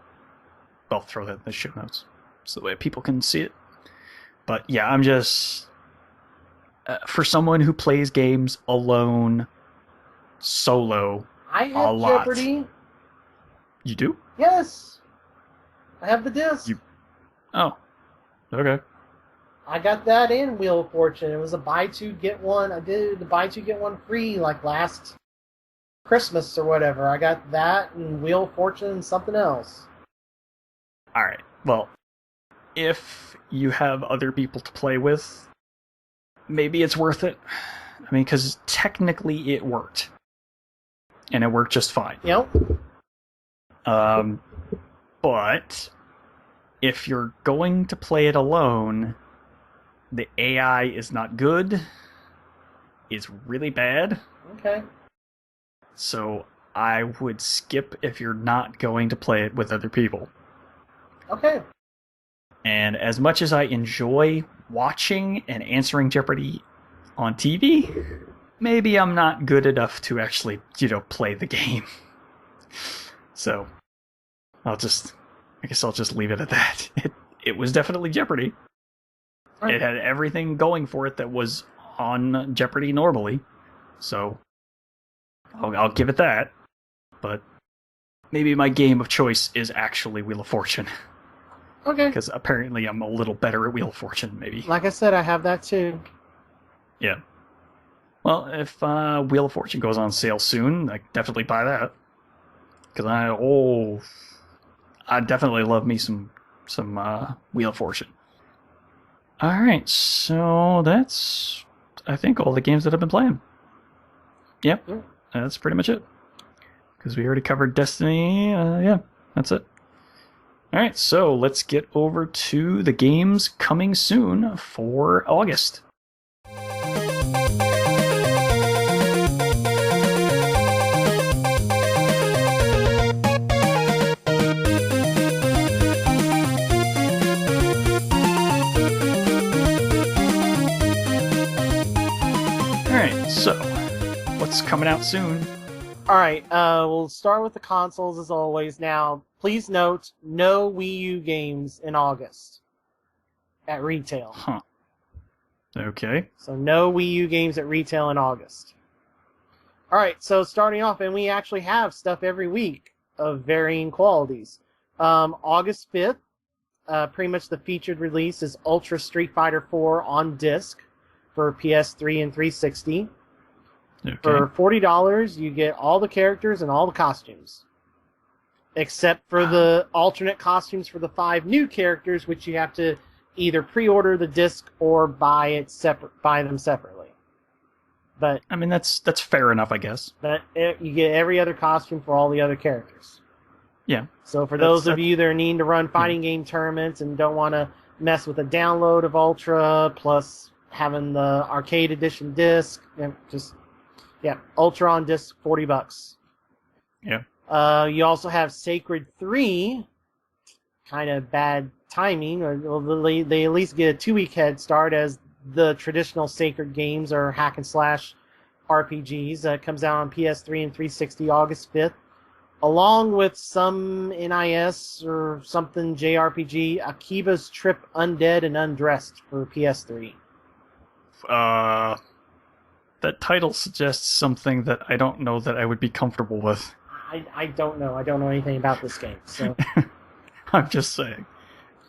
I'll throw that in the show notes so that way people can see it. But yeah, I'm just... for someone who plays games alone, solo, I have Jeopardy. You do? Yes. I have the disc. Oh, okay. I got that in Wheel of Fortune. It was a buy 2, get 1. I did the buy 2, get 1 free like last Christmas or whatever. I got that and Wheel of Fortune and something else. Alright, well, if you have other people to play with, maybe it's worth it. I mean, because technically it worked. And it worked just fine. Yep. But if you're going to play it alone, the AI is not good. It's really bad. Okay. So I would skip if you're not going to play it with other people. Okay. And as much as I enjoy watching and answering Jeopardy on TV, maybe I'm not good enough to actually, play the game. So I guess I'll just leave it at that. It was definitely Jeopardy. Right. It had everything going for it that was on Jeopardy normally. So I'll give it that. But maybe my game of choice is actually Wheel of Fortune. Okay. Because apparently I'm a little better at Wheel of Fortune, maybe. Like I said, I have that too. Yeah. Well, if Wheel of Fortune goes on sale soon, I definitely buy that. Because I definitely love me some Wheel of Fortune. Alright, so that's, I think, all the games that I've been playing. Yep, that's pretty much it. Because we already covered Destiny, yeah, that's it. Alright, so let's get over to the games coming soon for August. right, so what's coming out soon? All right, we'll start with the consoles as always. Now, please note, no Wii U games in August at retail. Huh. Okay. So no Wii U games at retail in August. All right, so starting off, and we actually have stuff every week of varying qualities. August 5th, pretty much the featured release is Ultra Street Fighter 4 on disc for PS3 and 360. Okay. For $40, you get all the characters and all the costumes. Except for the alternate costumes for the 5 new characters, which you have to either pre-order the disc or buy them separately. But I mean, that's fair enough, I guess. But you get every other costume for all the other characters. Yeah. So for those of you that are needing to run fighting game tournaments and don't want to mess with a download of Ultra plus having the arcade edition disc, Ultra on disc, $40. Yeah. You also have Sacred 3, kind of bad timing, or they at least get a 2-week head start as the traditional Sacred games are hack and slash RPGs. Comes out on PS3 and 360 August 5th, along with some NIS or something JRPG, Akiba's Trip Undead and Undressed for PS3. That title suggests something that I don't know that I would be comfortable with. I don't know. I don't know anything about this game. So I'm just saying.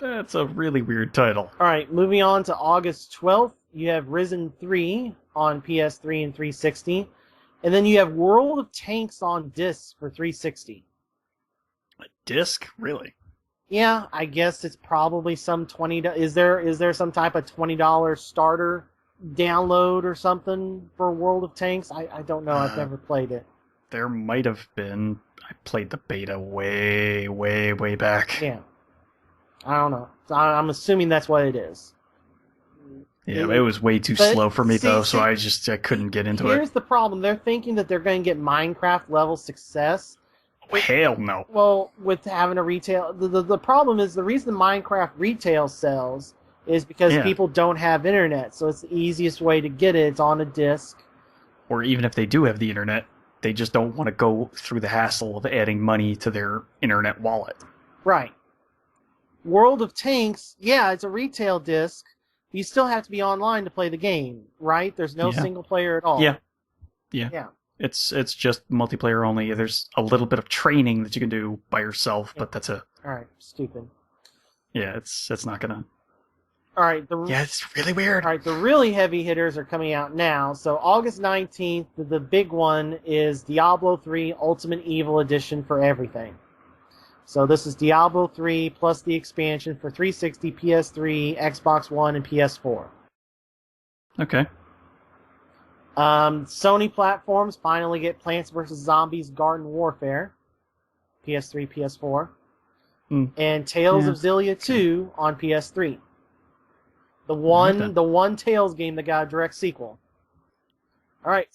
That's a really weird title. All right, moving on to August 12th, you have Risen 3 on PS3 and 360. And then you have World of Tanks on disc for 360. A disc? Really? Yeah, I guess it's probably some $20. Is there some type of $20 starter download or something for World of Tanks? I don't know. I've never played it. There might have been. I played the beta way, way, way back. Yeah. I don't know. I'm assuming that's what it is. Yeah, it was way too slow for me, though, so I couldn't get into it. Here's the problem. They're thinking that they're going to get Minecraft-level success. Hell no. Well, with having a retail... The problem is the reason Minecraft retail sells is because people don't have internet, so it's the easiest way to get it. It's on a disc. Or even if they do have the internet, they just don't want to go through the hassle of adding money to their internet wallet. Right. World of Tanks, yeah, it's a retail disc. You still have to be online to play the game, right? There's no single player at all. Yeah. It's just multiplayer only. There's a little bit of training that you can do by yourself, but that's it. All right, stupid. Yeah, it's not gonna. All right. It's really weird. All right, the really heavy hitters are coming out now. So August 19th, the big one is Diablo 3 Ultimate Evil Edition for everything. So this is Diablo 3 plus the expansion for 360, PS3, Xbox One, and PS4. Okay. Sony platforms finally get Plants vs. Zombies Garden Warfare. PS3, PS4. And Tales of Xillia 2 on PS3. The one Tales game that got a direct sequel. All right.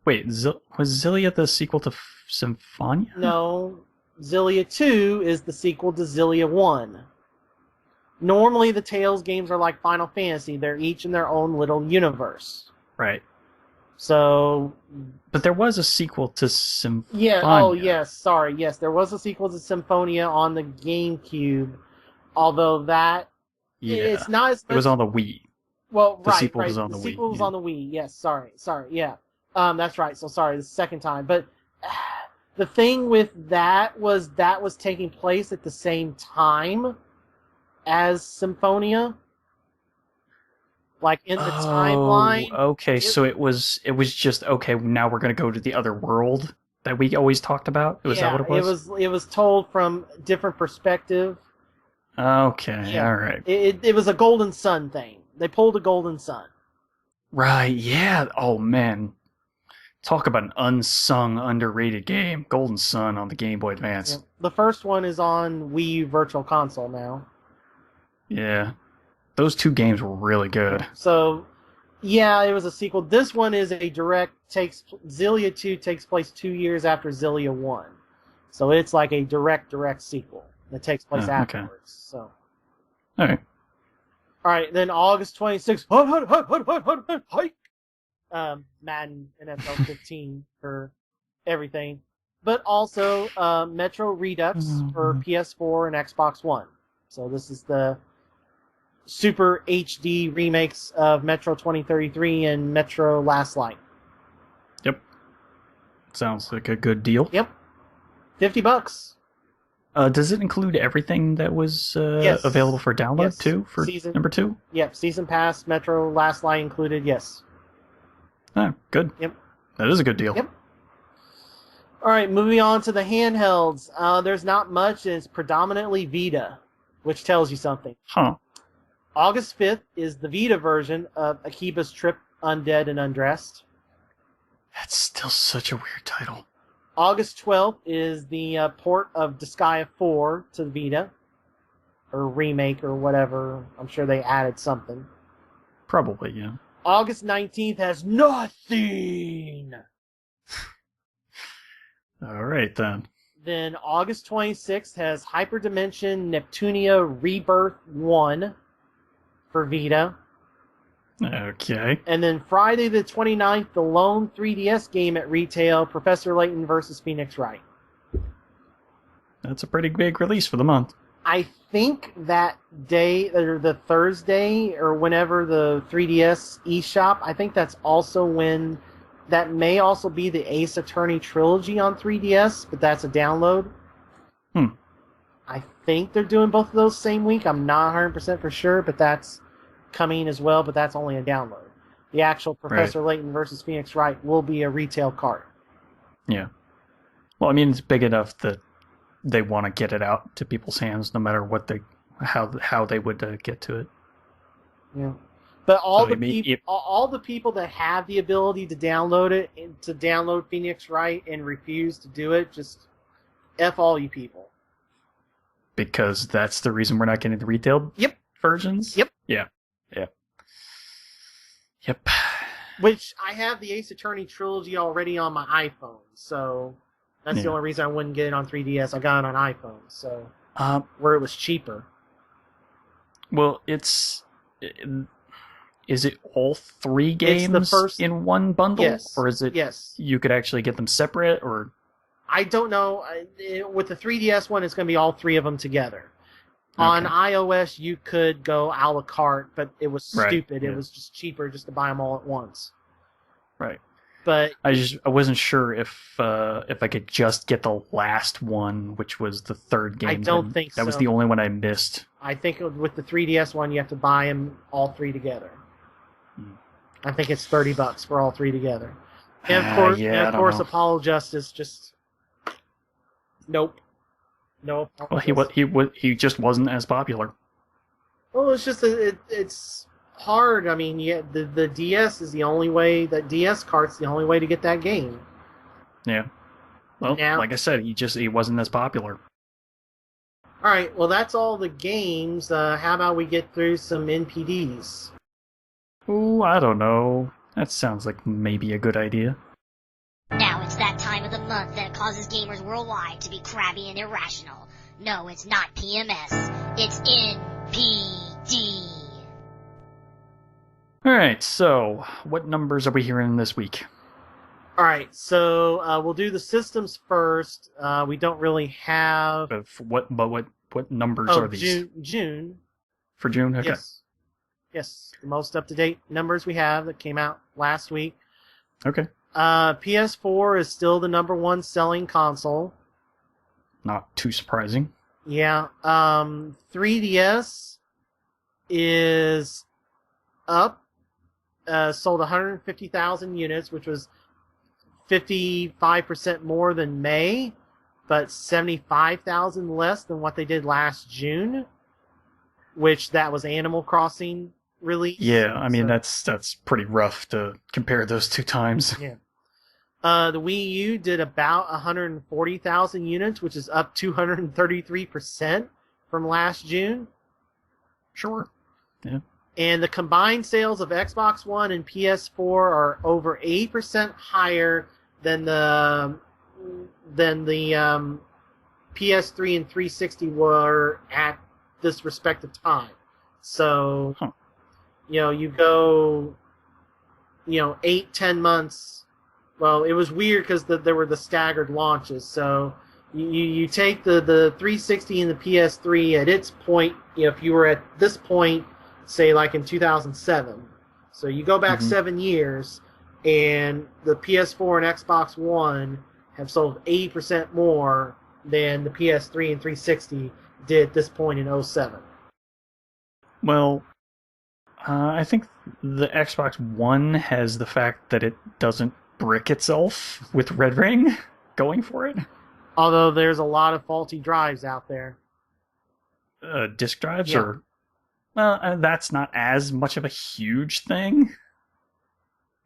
Wait, was Xillia the sequel to Symphonia? No. Xillia 2 is the sequel to Xillia 1. Normally, the Tales games are like Final Fantasy. They're each in their own little universe. Right. So... But there was a sequel to Symphonia. Yeah, oh, yes, sorry. Yes, there was a sequel to Symphonia on the GameCube. Although that... Yeah. It's not as much... It was on the Wii. Well, the sequel was on the Wii. The sequel was on the Wii, yes, sorry, yeah. That's right, so sorry, the second time. But... The thing with that was taking place at the same time as Symphonia. Like in the timeline. Okay, so it was just okay, now we're gonna go to the other world that we always talked about? Was that what it was? It was told from a different perspective. Okay, alright. It was a Golden Sun thing. They pulled a Golden Sun. Right, yeah. Oh man. Talk about an unsung, underrated game. Golden Sun on the Game Boy Advance. Yeah. The first one is on Wii U Virtual Console now. Yeah. Those two games were really good. So, yeah, it was a sequel. This one is a Xillia 2 takes place 2 years after Xillia 1. So it's like a direct sequel that takes place afterwards. Okay. So. Alright. Alright, then August 26th. Madden NFL 15 for everything, but also Metro Redux for PS4 and Xbox One. So this is the Super HD remakes of Metro 2033 and Metro Last Light. Yep. Sounds like a good deal. Yep. $50. Does it include everything that was Yes. available for download too for number 2? Yep. Season Pass, Metro Last Light included. Yes. Ah, good. Yep. That is a good deal. Yep. All right, moving on to the handhelds. There's not much. It's predominantly Vita, which tells you something. Huh. August 5th is the Vita version of Akiba's Trip Undead and Undressed. That's still such a weird title. August 12th is the port of Disgaea 4 to the Vita. Or remake or whatever. I'm sure they added something. Probably, yeah. August 19th has nothing! Alright, then. Then August 26th has Hyperdimension Neptunia Rebirth 1 for Vita. Okay. And then Friday the 29th, the lone 3DS game at retail, Professor Layton versus Phoenix Wright. That's a pretty big release for the month. I think that day, or the Thursday, or whenever the 3DS eShop, I think that's also when, that may also be the Ace Attorney Trilogy on 3DS, but that's a download. I think they're doing both of those same week. I'm not 100% for sure, but that's coming as well, but that's only a download. The actual Professor Layton versus Phoenix Wright will be a retail cart. Yeah. Well, I mean, it's big enough that they want to get it out to people's hands, no matter what how they would get to it. Yeah. But all the people that have the ability to download it, to download Phoenix Wright and refuse to do it, just F all you people. Because that's the reason we're not getting the retail versions? Yep. Yeah. Yep. Which, I have the Ace Attorney Trilogy already on my iPhone, so that's the only reason I wouldn't get it on 3DS. I got it on iPhone, so where it was cheaper. Well, is it all 3 games in one bundle? Yes. Or is it you could actually get them separate? Or I don't know. With the 3DS one, it's going to be all 3 of them together. Okay. On iOS, you could go a la carte, but it was stupid. It was just cheaper just to buy them all at once. Right. But I wasn't sure if I could just get the last one, which was the 3rd game. I don't think so. That was the only one I missed. I think with the 3DS one, you have to buy them all 3 together. I think it's $30 for all 3 together. And of course, Apollo Justice just nope. No. Well, he just wasn't as popular. Well, it's just it's hard. I mean, the DS is the only way. That DS cart's the only way to get that game. Yeah. Well, like I said, he wasn't as popular. All right. Well, that's all the games. How about we get through some NPDs? Ooh, I don't know. That sounds like maybe a good idea. Now it's that time of the month that causes gamers worldwide to be crabby and irrational. No, it's not PMS. It's NPD. Alright, so what numbers are we hearing this week? Alright, so we'll do the systems first. We don't really have... What numbers are these? June. For June? Okay. Yes, the most up-to-date numbers we have that came out last week. Okay. PS4 is still the number 1 selling console. Not too surprising. Yeah. 3DS is up. Sold 150,000 units, which was 55% more than May, but 75,000 less than what they did last June, which that was Animal Crossing release. Yeah, I mean, that's pretty rough to compare those 2 times. Yeah. The Wii U did about 140,000 units, which is up 233% from last June. Sure. Yeah. And the combined sales of Xbox One and PS4 are over 80% higher than the PS3 and 360 were at this respective time. So, you go 8-10 months. Well, it was weird because there were the staggered launches. So you take the 360 and the PS3 at its point. If you were at this point, say like in 2007, so you go back 7 years, and the PS4 and Xbox One have sold 80% more than the PS3 and 360 did at this point in 2007. Well, I think the Xbox One has the fact that it doesn't brick itself with Red Ring going for it. Although there's a lot of faulty drives out there. Disk drives? Yeah. Or that's not as much of a huge thing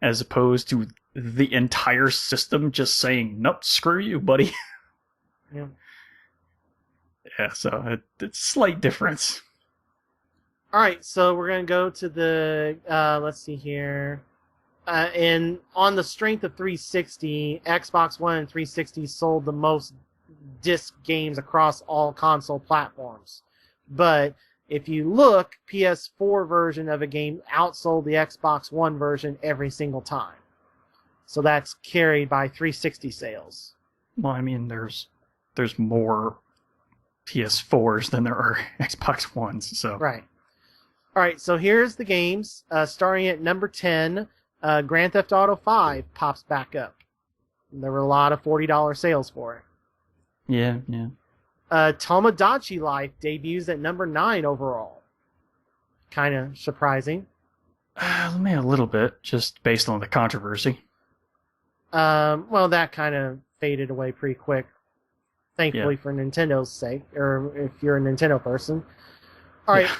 as opposed to the entire system just saying, nope, screw you, buddy. Yeah. Yeah, so it's a slight difference. All right, so we're going to go to the, let's see here. And on the strength of 360, Xbox One and 360 sold the most disc games across all console platforms. But if you look, PS4 version of a game outsold the Xbox One version every single time. So that's carried by 360 sales. Well, I mean, there's more PS4s than there are Xbox Ones, so... Right. All right, so here's the games. Starting at number 10, Grand Theft Auto 5 pops back up. There were a lot of $40 sales for it. Yeah. Tomodachi Life debuts at number 9 overall. Kind of surprising. Maybe a little bit, just based on the controversy. Well, that kind of faded away pretty quick. Thankfully for Nintendo's sake, or if you're a Nintendo person. All right. Yeah.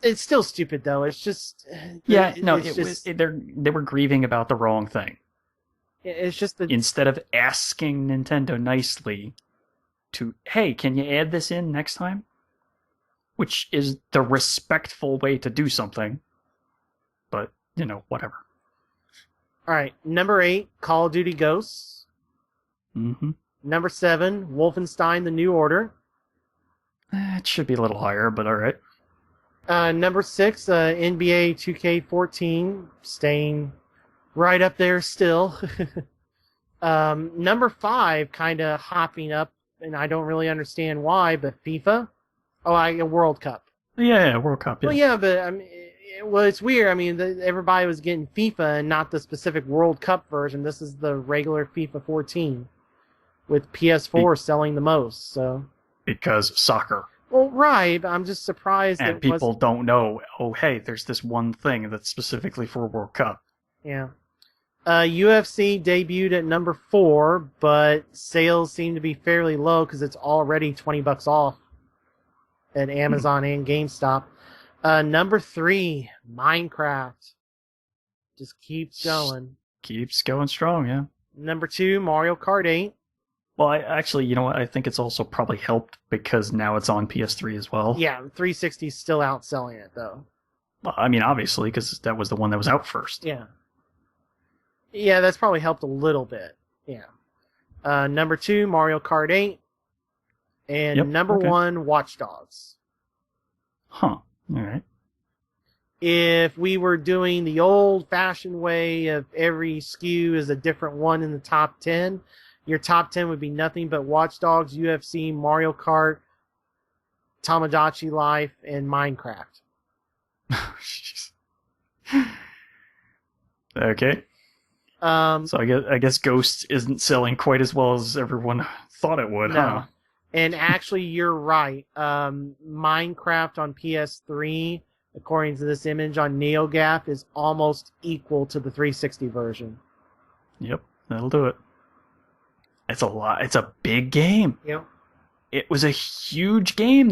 It's still stupid, though. It's just... Yeah, they were grieving about the wrong thing. It's just that... Instead of asking Nintendo nicely to, hey, can you add this in next time? Which is the respectful way to do something. But, whatever. All right, number 8, Call of Duty Ghosts. Mm-hmm. Number 7, Wolfenstein: The New Order. It should be a little higher, but all right. Number 6, NBA 2K14, staying right up there still. Number 5, kind of hopping up, and I don't really understand why, but FIFA. World Cup. Yeah, World Cup. Yeah. Well, yeah, but it's weird. I mean, everybody was getting FIFA and not the specific World Cup version. This is the regular FIFA 14, with PS4 selling the most. So because soccer. Well, right, but I'm just surprised and people don't know, hey, there's this one thing that's specifically for World Cup. Yeah. UFC debuted at number 4, but sales seem to be fairly low because it's already $20 off at Amazon and GameStop. Number 3, Minecraft. Just keeps going. Keeps going strong, yeah. Number 2, Mario Kart 8. Well, actually, you know what? I think it's also probably helped because now it's on PS3 as well. Yeah, 360 is still outselling it, though. Well, I mean, obviously, because that was the one that was out first. Yeah. Yeah, that's probably helped a little bit. Yeah. Number 2, Mario Kart 8. And number 1, Watch Dogs. Huh. All right. If we were doing the old-fashioned way of every SKU is a different one in the top 10, your top 10 would be nothing but Watch Dogs, UFC, Mario Kart, Tomodachi Life, and Minecraft. Okay. So I guess Ghost isn't selling quite as well as everyone thought it would, huh? And actually, you're right. Minecraft on PS3, according to this image on NeoGAF, is almost equal to the 360 version. Yep, that'll do it. It's a lot. It's a big game. Yep. It was a huge game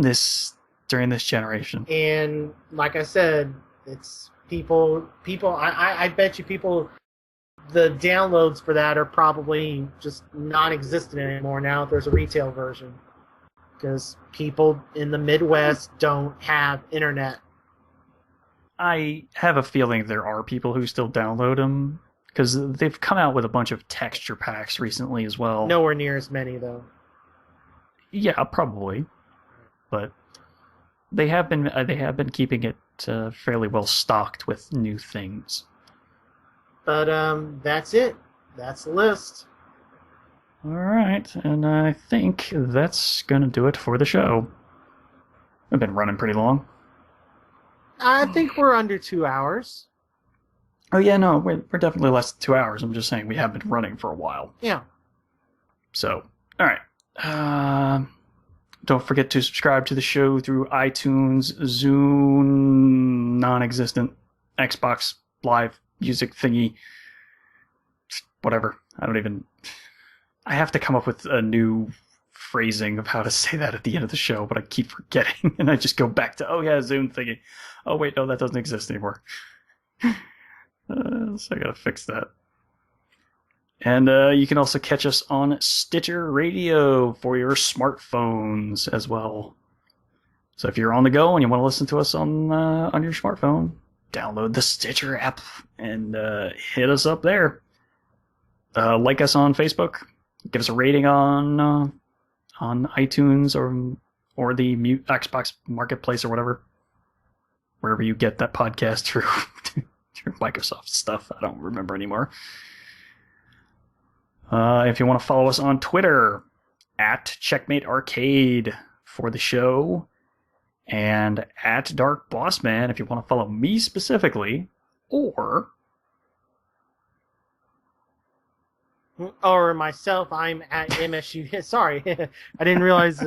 during this generation. And like I said, it's people. I bet you people. The downloads for that are probably just non-existent anymore now. If there's a retail version, because people in the Midwest don't have internet. I have a feeling there are people who still download them. Because they've come out with a bunch of texture packs recently as well. Nowhere near as many, though. Yeah, probably. But they have been keeping it fairly well stocked with new things. But that's it. That's the list. All right, and I think that's going to do it for the show. We've been running pretty long. I think we're under 2 hours. Oh, yeah, no, we're definitely less than 2 hours. I'm just saying we have been running for a while. Yeah. So, all right. Don't forget to subscribe to the show through iTunes, Zune, non-existent, Xbox Live music thingy, whatever. I have to come up with a new phrasing of how to say that at the end of the show, but I keep forgetting, and I just go back to, oh yeah, Zune thingy. Oh wait, no, that doesn't exist anymore. So I gotta fix that. And you can also catch us on Stitcher Radio for your smartphones as well. So if you're on the go and you want to listen to us on your smartphone, download the Stitcher app and hit us up there. Like us on Facebook. Give us a rating on iTunes or the Xbox Marketplace or whatever. Wherever you get that podcast through Microsoft stuff. I don't remember anymore. If you want to follow us on Twitter, at Checkmate Arcade for the show, and at Dark Bossman if you want to follow me specifically, or myself, I'm at MSU Hit. Sorry, I didn't realize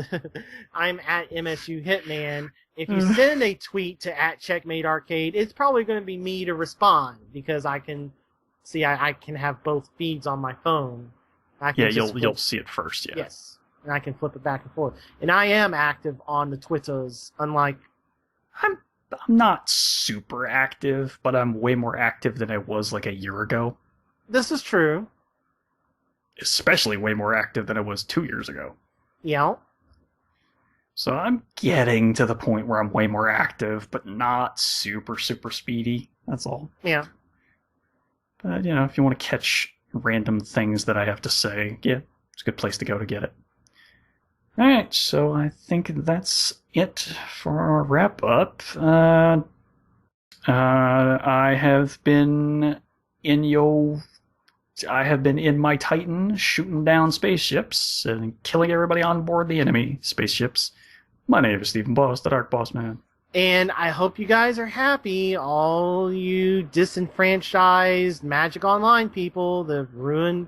I'm at MSU Hitman. If you send a tweet to at Checkmate Arcade, it's probably going to be me to respond because I can see I can have both feeds on my phone. You'll see it first. Yeah. Yes, and I can flip it back and forth. And I am active on the Twitters, unlike I'm not super active, but I'm way more active than I was like a year ago. This is true. Especially way more active than I was 2 years ago. Yeah. So I'm getting to the point where I'm way more active, but not super, super speedy. That's all. Yeah. But, if you want to catch random things that I have to say, yeah, it's a good place to go to get it. Alright, so I think that's it for our wrap-up. I have been in my Titan shooting down spaceships and killing everybody on board the enemy spaceships. My name is Stephen Boss, the Dark Boss Man. And I hope you guys are happy, all you disenfranchised Magic Online people that ruined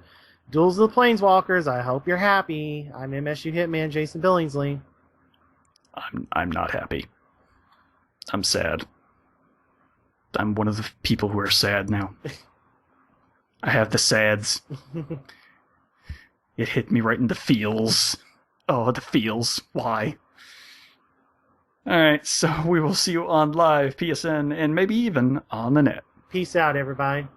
Duels of the Planeswalkers. I hope you're happy. I'm MSU Hitman Jason Billingsley. I'm not happy. I'm sad. I'm one of the people who are sad now. I have the sads. It hit me right in the feels. Oh, the feels. Why? Alright, so we will see you on live, PSN, and maybe even on the net. Peace out, everybody.